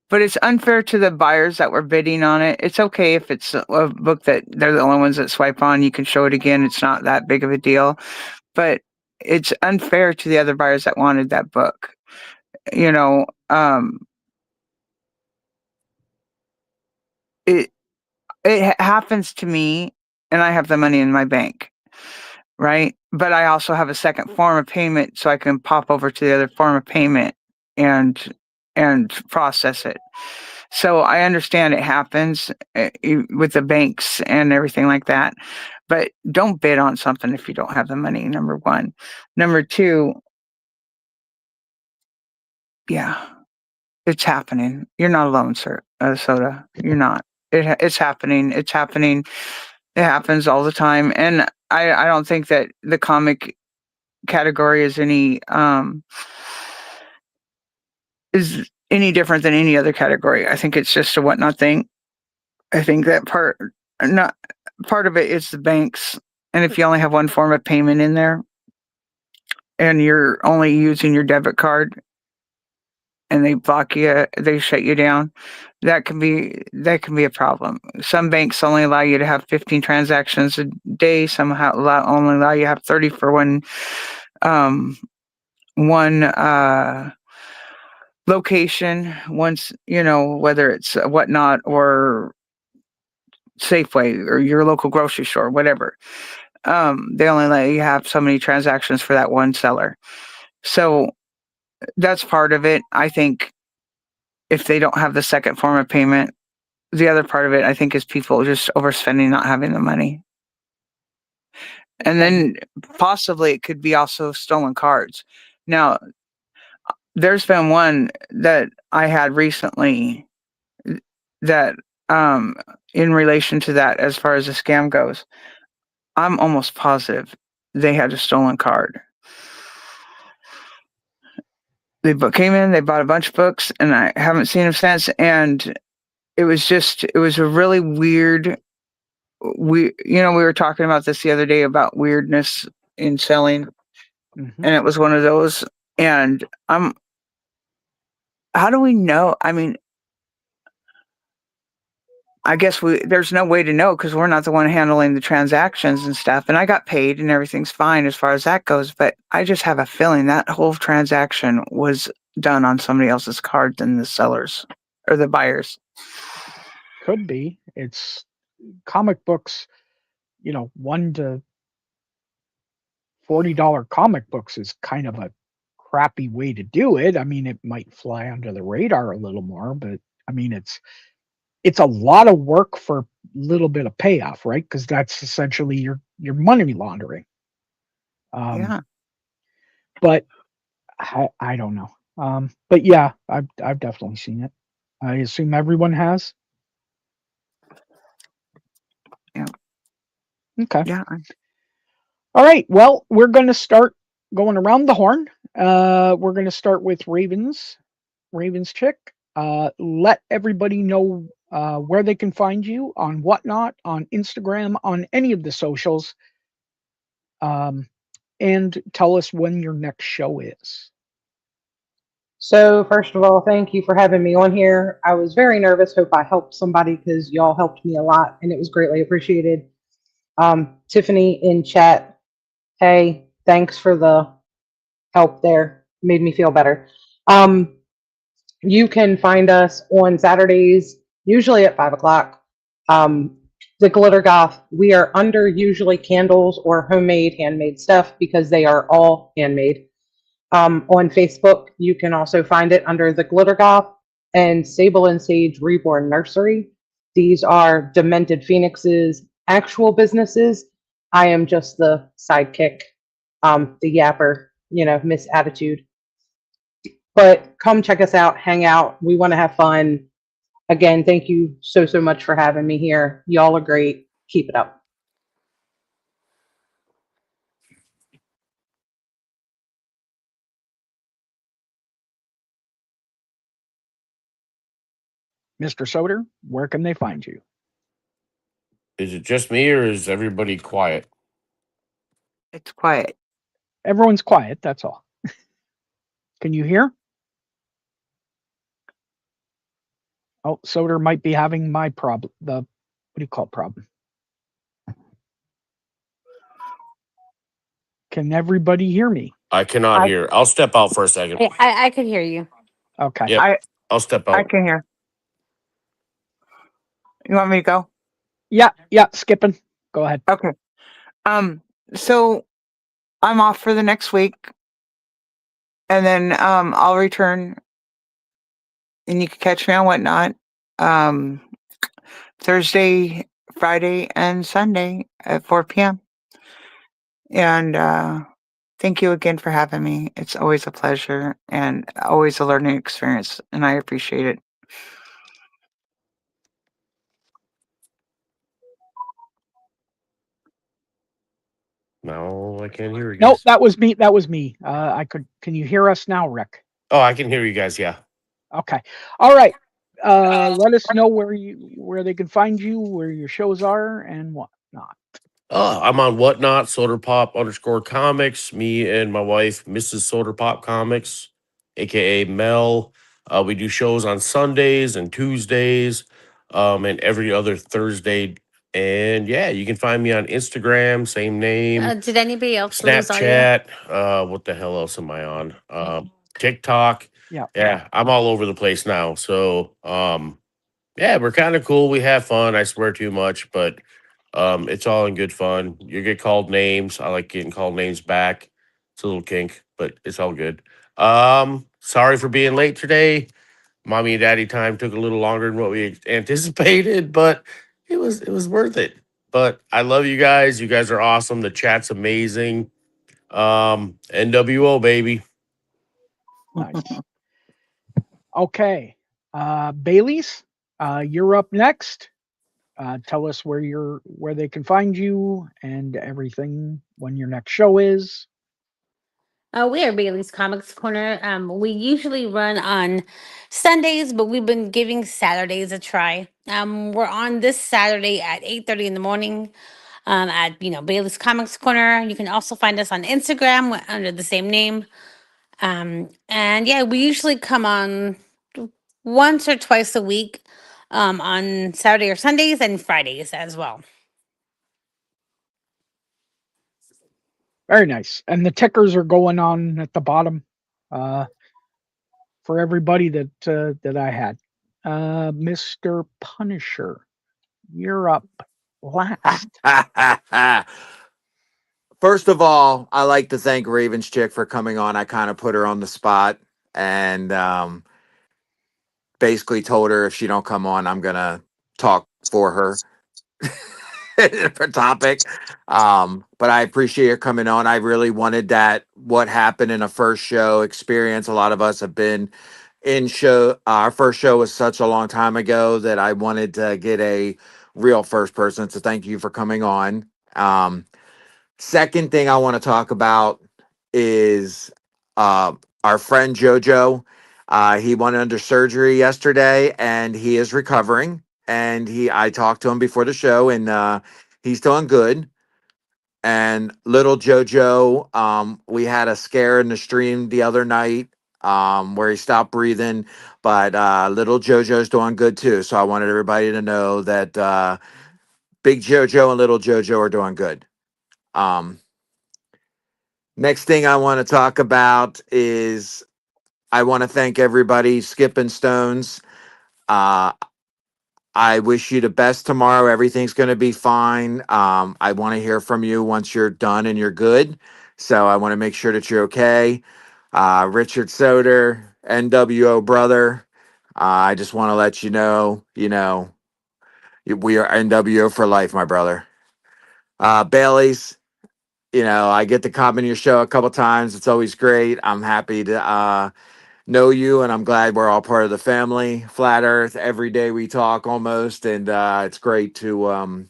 But it's unfair to the buyers that were bidding on it. It's okay if it's a book that they're the only ones that swipe on. You can show it again. It's not that big of a deal. But it's unfair to the other buyers that wanted that book. You know, it happens to me, and I have the money in my bank, right? But I also have a second form of payment, so I can pop over to the other form of payment and process it. So I understand it happens with the banks and everything like that, but don't bid on something if you don't have the money. Number one. Number two, yeah, it's happening. You're not alone, sir. Soda. You're not. It's happening. It's happening. It happens all the time, and I don't think that the comic category is any different than any other category. I think it's just a whatnot thing. I think that not part of it is the banks, and if you only have one form of payment in there, and you're only using your debit card, and they block you, they shut you down, that can be a problem. Some banks only allow you to have 15 transactions a day. Some only allow you to have 30 for one location. Once, whether it's Whatnot or Safeway or your local grocery store, whatever. They only let you have so many transactions for that one seller. So that's part of it. I think if they don't have the second form of payment, the other part of it, I think, is people just overspending, not having the money. And then possibly it could be also stolen cards. Now, there's been one that I had recently that, in relation to that, as far as the scam goes, I'm almost positive they had a stolen card. came in, they bought a bunch of books, and I haven't seen them since. And it was a really weird. We were talking about this the other day about weirdness in selling, Mhm. and it was one of those. And how do we know? I mean, I guess there's no way to know because we're not the one handling the transactions and stuff. And I got paid and everything's fine as far as that goes. But I just have a feeling that whole transaction was done on somebody else's card than the sellers or the buyers. Could be. It's comic books, $1 to $40 comic books is kind of a crappy way to do it. I mean, it might fly under the radar a little more, but I mean, it's a lot of work for a little bit of payoff, right? Because that's essentially your money laundering. Yeah. But I don't know. But yeah, I've definitely seen it. I assume everyone has. Yeah. Okay. Yeah. All right. Well, we're going to start going around the horn. We're going to start with Raven's Chick. Let everybody know where they can find you on Whatnot, on Instagram, on any of the socials, and tell us when your next show is. So first of all, thank you for having me on here. I was very nervous. Hope I helped somebody because y'all helped me a lot and it was greatly appreciated. Tiffany in chat, hey, thanks for the help there. Made me feel better. You can find us on Saturdays, usually at 5 o'clock. The Glitter Goth, we are under usually candles or homemade, handmade stuff because they are all handmade. On Facebook, you can also find it under the Glitter Goth and Sable and Sage Reborn Nursery. These are Demented Phoenix's actual businesses. I am just the sidekick, the yapper, Miss Attitude. But come check us out, hang out. We want to have fun. Again, thank you so much for having me here. Y'all are great. Keep it up. Mr. Soder, where can they find you? Is it just me or is everybody quiet? It's quiet. Everyone's quiet. That's all. Can you hear? Oh, Soder might be having my problem. What do you call problem? Can everybody hear me? I cannot hear. I'll step out for a second. I could hear you. Okay. Yep. I'll step I out. can hear. You want me to go? Yeah, skipping. Go ahead. Okay. So I'm off for the next week. And then I'll return and you can catch me on Whatnot. Thursday, Friday, and Sunday at 4 p.m. And thank you again for having me. It's always a pleasure and always a learning experience, and I appreciate it. No, I can't hear you No, guys. that was me. Can you hear us now, Rick? Oh, I can hear you guys. Yeah. Okay. All right. Let us know where they can find you, where your shows are, and whatnot. I'm on Whatnot, Soderpop_comics. Me and my wife, Mrs. Soderpop Comics, aka Mel. We do shows on Sundays and Tuesdays, and every other Thursday. And yeah, you can find me on Instagram, same name. Did anybody else lose audio? Snapchat. What the hell else am I on? TikTok. Yeah, I'm all over the place now. So yeah, we're kind of cool. We have fun. I swear too much, but it's all in good fun. You get called names. I like getting called names back. It's a little kink, but it's all good. Sorry for being late today. Mommy and daddy time took a little longer than what we anticipated, but it was worth it. But I love you guys. You guys are awesome. The chat's amazing. NWO baby. Nice. Okay. Bailey's, you're up next. Tell us where they can find you and everything when your next show is. We are Bailey's Comics Corner. We usually run on Sundays, but we've been giving Saturdays a try. We're on this Saturday at 8:30 in the morning. At Bailey's Comics Corner. You can also find us on Instagram under the same name. And yeah, we usually come on once or twice a week. On Saturday or Sundays and Fridays as well. Very nice. And the tickers are going on at the bottom uh, for everybody that I had. Mr. Punisher, you're up last. First of all, I like to thank Ravens Chick for coming on. I kind of put her on the spot and basically told her if she don't come on, I'm gonna talk for her for topic. But I appreciate her coming on. I really wanted that what happened in a first show experience. A lot of us have been in show. Our first show was such a long time ago that I wanted to get a real first person. So thank you for coming on. Second thing I want to talk about is our friend Jojo. He went under surgery yesterday and he is recovering. And I talked to him before the show and he's doing good. And little Jojo, we had a scare in the stream the other night where he stopped breathing, but little Jojo's doing good too. So I wanted everybody to know that big Jojo and little Jojo are doing good. Next thing I want to talk about is I want to thank everybody, Skipping Stones. Uh, I wish you the best tomorrow. Everything's going to be fine. I want to hear from you once you're done and you're good. So I want to make sure that you're okay. Richard Soder, NWO brother. I just want to let we are NWO for life, my brother. Bailey's, I get to comment your show a couple times. It's always great. I'm happy to know you, and I'm glad we're all part of the family. Flat Earth, every day we talk almost, and it's great to.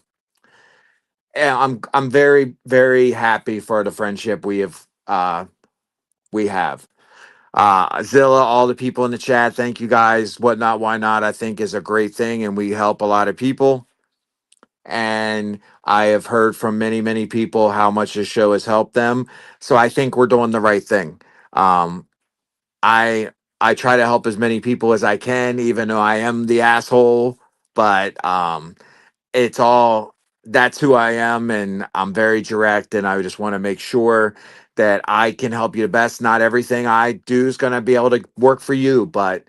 Yeah, I'm very very happy for the friendship we have. We have. Zilla, all the people in the chat, thank you guys. Whatnot, why not? I think is a great thing, and we help a lot of people. And I have heard from many, many people how much this show has helped them. So I think we're doing the right thing. Um, I I try to help as many people as I can, even though I am the asshole. But it's all that's who I am, and I'm very direct. And I just want to make sure that I can help you the best. Not everything I do is going to be able to work for you, but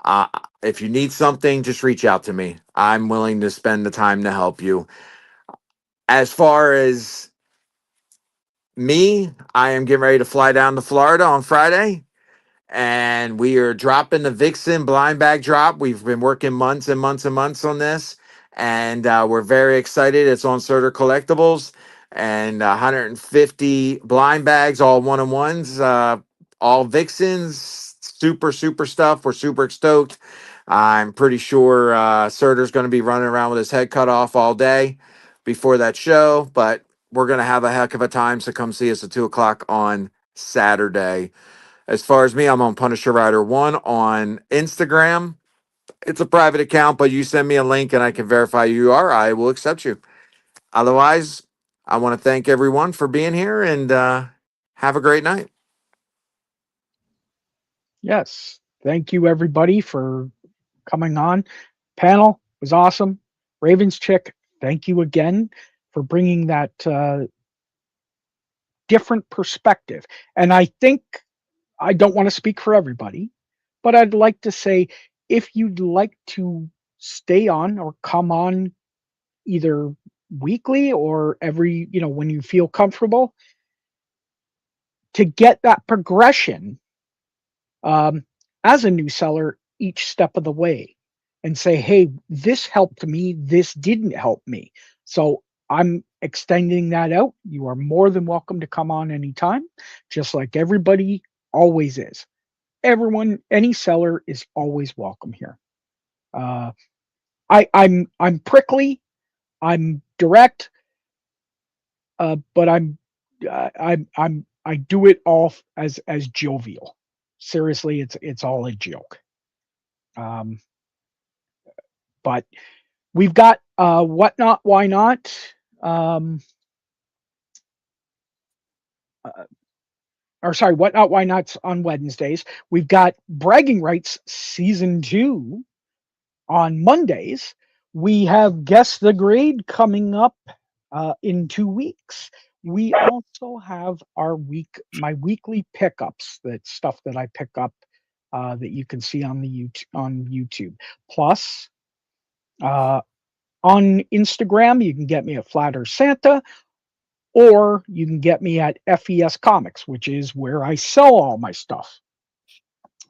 uh, if you need something, just reach out to me. I'm willing to spend the time to help you. As far as me, I am getting ready to fly down to Florida on Friday, and we are dropping the Vixen blind bag drop. We've been working months and months and months on this, and we're very excited. It's on Surter Collectibles, and 150 blind bags, all one-on-ones, all Vixens, super, super stuff. We're super stoked. I'm pretty sure Surter's going to be running around with his head cut off all day before that show, but we're going to have a heck of a time, so come see us at 2 o'clock on Saturday. As far as me, I'm on Punisher Rider 1 on Instagram. It's a private account, but you send me a link and I can verify who you are. I will accept you. Otherwise, I want to thank everyone for being here and have a great night. Yes. Thank you, everybody, for coming on. Panel was awesome. Ravens Chick, thank you again for bringing that different perspective. And I think I don't want to speak for everybody, but I'd like to say if you'd like to stay on or come on either weekly or every, when you feel comfortable to get that progression um, as a new seller each step of the way and say, hey, this helped me, this didn't help me. So I'm extending that out. You are more than welcome to come on anytime, just like everybody always is. Everyone, any seller is always welcome here. I'm prickly, I'm direct, but I'm I do it all as jovial. Seriously, it's all a joke. Um, but we've got what not, why not. Um, or sorry, what not, why not on Wednesdays. We've got Bragging Rights season 2 on Mondays. We have Guess the Grade coming up in 2 weeks. We also have my weekly pickups, that stuff that I pick up that you can see on the YouTube. Plus, on Instagram, you can get me at Flatter Santa, or you can get me at FES Comics, which is where I sell all my stuff.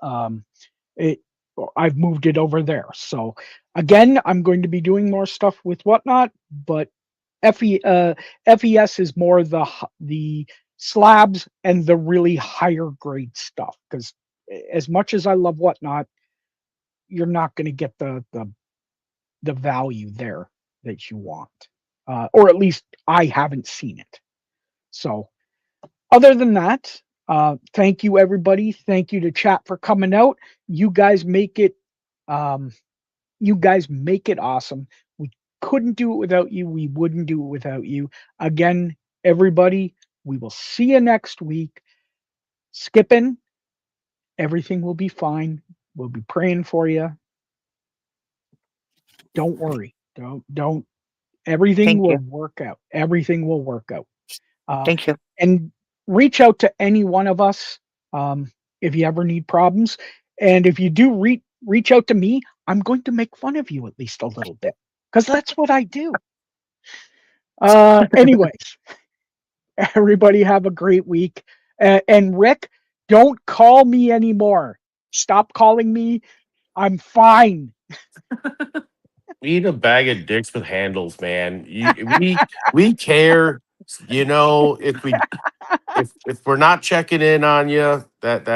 I've moved it over there. So again, I'm going to be doing more stuff with Whatnot, but FES is more the slabs and the really higher grade stuff. Because as much as I love Whatnot, you're not going to get the value there that you want, or at least I haven't seen it. So other than that, thank you everybody. Thank you to chat for coming out. You guys make it awesome. We couldn't do it without you. We wouldn't do it without you. Again, everybody, we will see you next week. Skipping, everything will be fine. We'll be praying for you. Don't worry. Don't. Everything will work out. Everything will work out. Thank you. And reach out to any one of us if you ever need problems. And if you do reach out to me, I'm going to make fun of you at least a little bit, because that's what I do. Anyways, everybody have a great week. And Rick, don't call me anymore. Stop calling me. I'm fine. We need a bag of dicks with handles, man. We care. You know, if we're not checking in on you, that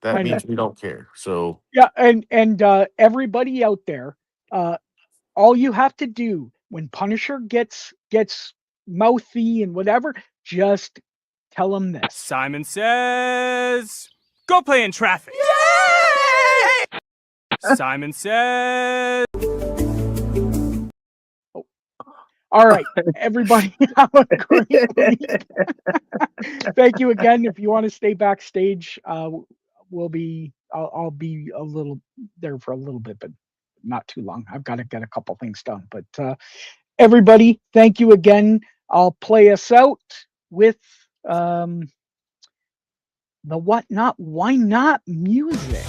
I means know. we don't care. So Yeah, and everybody out there, all you have to do when Punisher gets mouthy and whatever, just tell him this. Simon says, go play in traffic. Yay! Simon says. All right, everybody have a great week. Thank you again. If you want to stay backstage, I'll be a little there for a little bit, but not too long. I've got to get a couple things done. But everybody, thank you again. I'll play us out with the What Not, Why Not music.